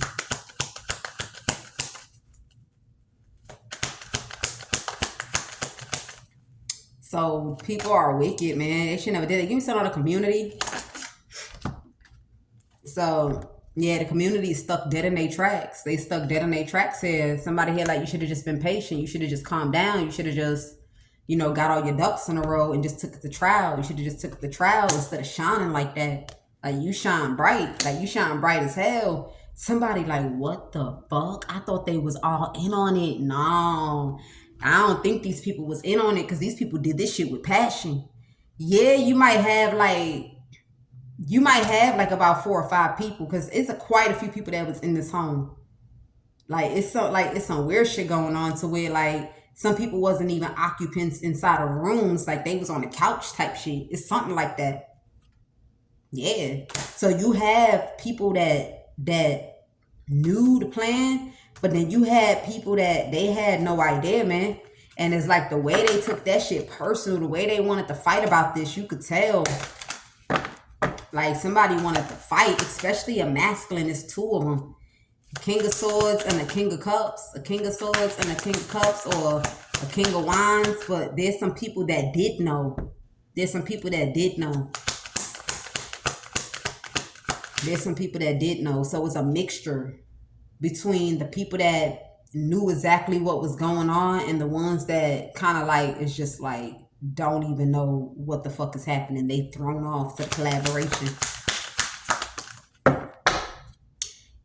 So people are wicked, man. They should never did it. Give me some of the community. So yeah, the community is stuck dead in their tracks. They stuck dead in their tracks here. Somebody here like, you should have just been patient. You should have just calmed down. You should have just, got all your ducks in a row and just took the trial. You should have just took the trial instead of shining like that. Like you shine bright. Like you shine bright as hell. Somebody like, what the fuck? I thought they was all in on it. No. I don't think these people was in on it because these people did this shit with passion. Yeah, you might have like about 4 or 5 people because it's quite a few people that was in this home. Like it's some weird shit going on to where like some people wasn't even occupants inside of rooms, like they was on the couch type shit. It's something like that. Yeah. So you have people that knew the plan, but then you had people that they had no idea, man. And it's like the way they took that shit personal, the way they wanted to fight about this, you could tell. Like somebody wanted to fight, especially a masculine. It's 2 of them. A King of Swords and a King of Cups. A King of Swords and a King of Cups, or a King of Wands. But there's some people that did know. There's some people that did know. So it's a mixture between the people that knew exactly what was going on and the ones that kind of like, it's just like don't even know what the fuck is happening. They thrown off to the collaboration.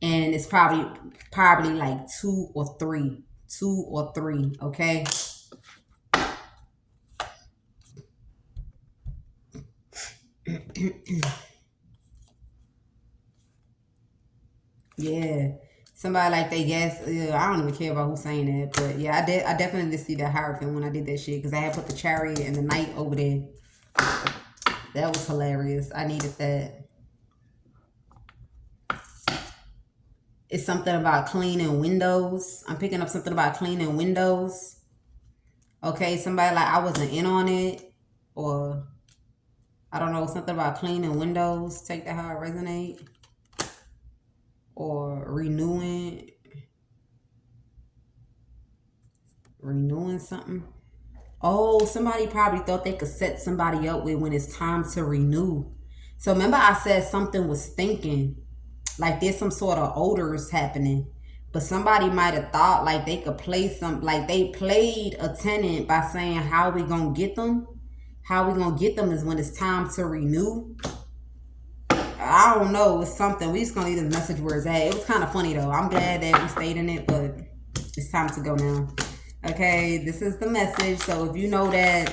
And it's probably like two or three, okay? Yeah. Somebody like they guess, I don't even care about who's saying that, but yeah, I definitely did see that hierophant when I did that shit, because I had put the chariot and the knight over there. That was hilarious. I needed that. It's something about cleaning windows. I'm picking up something about cleaning windows. Okay, somebody like I wasn't in on it, or I don't know, something about cleaning windows. Take that how it resonate. Or renewing something. Oh, somebody probably thought they could set somebody up with when it's time to renew. So remember I said something was thinking, like there's some sort of odors happening. But somebody might have thought like they could play some, like they played a tenant by saying how we gonna get them. How we gonna get them is when it's time to renew. I don't know. It's something. We just gonna leave this message where it's at. It was kind of funny though. I'm glad that we stayed in it, but it's time to go now. Okay, this is the message. So if you know that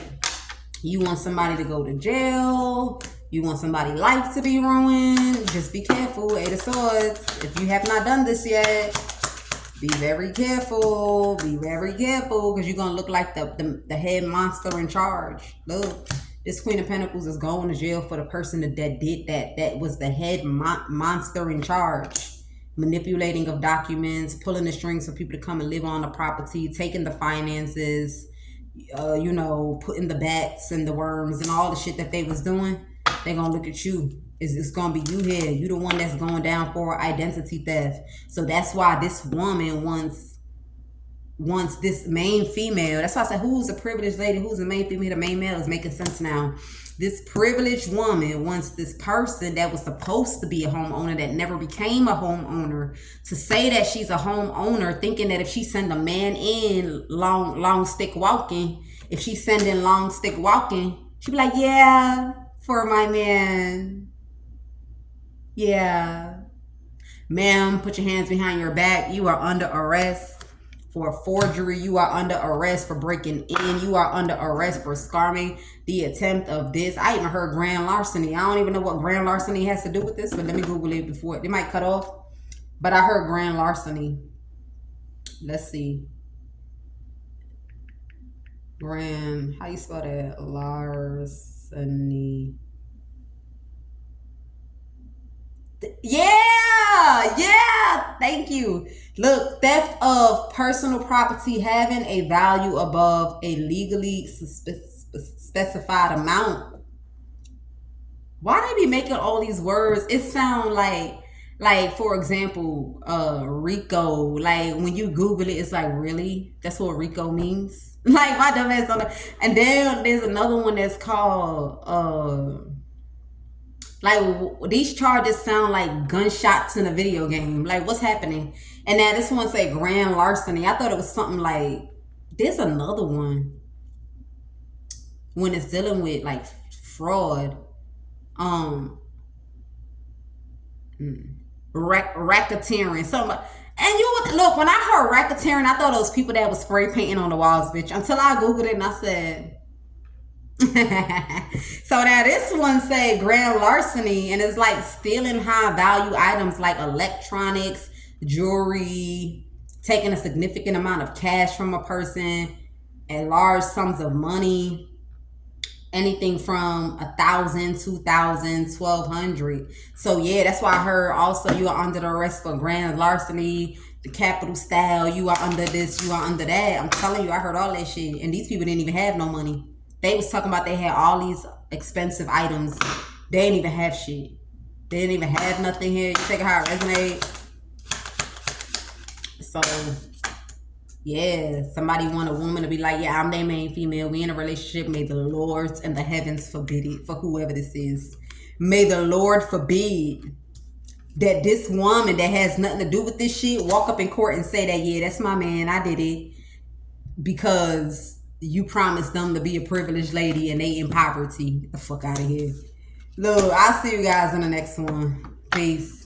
you want somebody to go to jail, you want somebody's life to be ruined, just be careful. Eight of Swords. If you have not done this yet, be very careful. Be very careful, because you're gonna look like the head monster in charge. Look. This Queen of Pentacles is going to jail for the person that did that. That was the head monster in charge. Manipulating of documents, pulling the strings for people to come and live on the property, taking the finances, you know, putting the bats and the worms and all the shit that they was doing. They're going to look at you. It's going to be you here. You the one that's going down for identity theft. So that's why this woman wants this main female. That's why I said, who's a privileged lady, who's the main female? The main male is making sense now. This privileged woman wants this person that was supposed to be a homeowner, that never became a homeowner, to say that she's a homeowner, thinking that if she send a man in long stick walking, if she's sending long stick walking, she'd be like, yeah, for my man. Yeah. Ma'am, put your hands behind your back. You are under arrest. For forgery, you are under arrest. For breaking in, you are under arrest. For scarming the attempt of this. I even heard grand larceny. I don't even know what grand larceny has to do with this, but let me Google it before they might cut off. But I heard grand larceny. Let's see. Grand, how you spell that? Larceny. Yeah, thank you. Look, theft of personal property having a value above a legally specified amount. Why they be making all these words? It sound like for example, Rico. Like when you Google it, it's like, really? That's what Rico means? Like my dumb ass on that. And then there's another one that's called like these charges sound like gunshots in a video game. Like what's happening? And now this one say grand larceny. I thought it was something like, there's another one when it's dealing with like fraud. Racketeering. So, and you would look, when I heard racketeering, I thought it was people that was spray painting on the walls, bitch. Until I Googled it and I said, so now this one say grand larceny, and it's like stealing high value items like electronics, jewelry, taking a significant amount of cash from a person, and large sums of money, anything from 1,000, 2,000, 1,200. So yeah, that's why I heard also you are under the arrest for grand larceny, the capital style, you are under this, you are under that. I'm telling you, I heard all that shit, and these people didn't even have no money. They was talking about they had all these expensive items. They didn't even have shit. They didn't even have nothing here. You take it how it resonates. So, yeah, somebody want a woman to be like, yeah, I'm their main female. We in a relationship. May the Lord and the heavens forbid it for whoever this is. May the Lord forbid that this woman that has nothing to do with this shit walk up in court and say that, yeah, that's my man. I did it. Because you promised them to be a privileged lady and they in poverty. Get the fuck out of here. Look, I'll see you guys in the next one. Peace.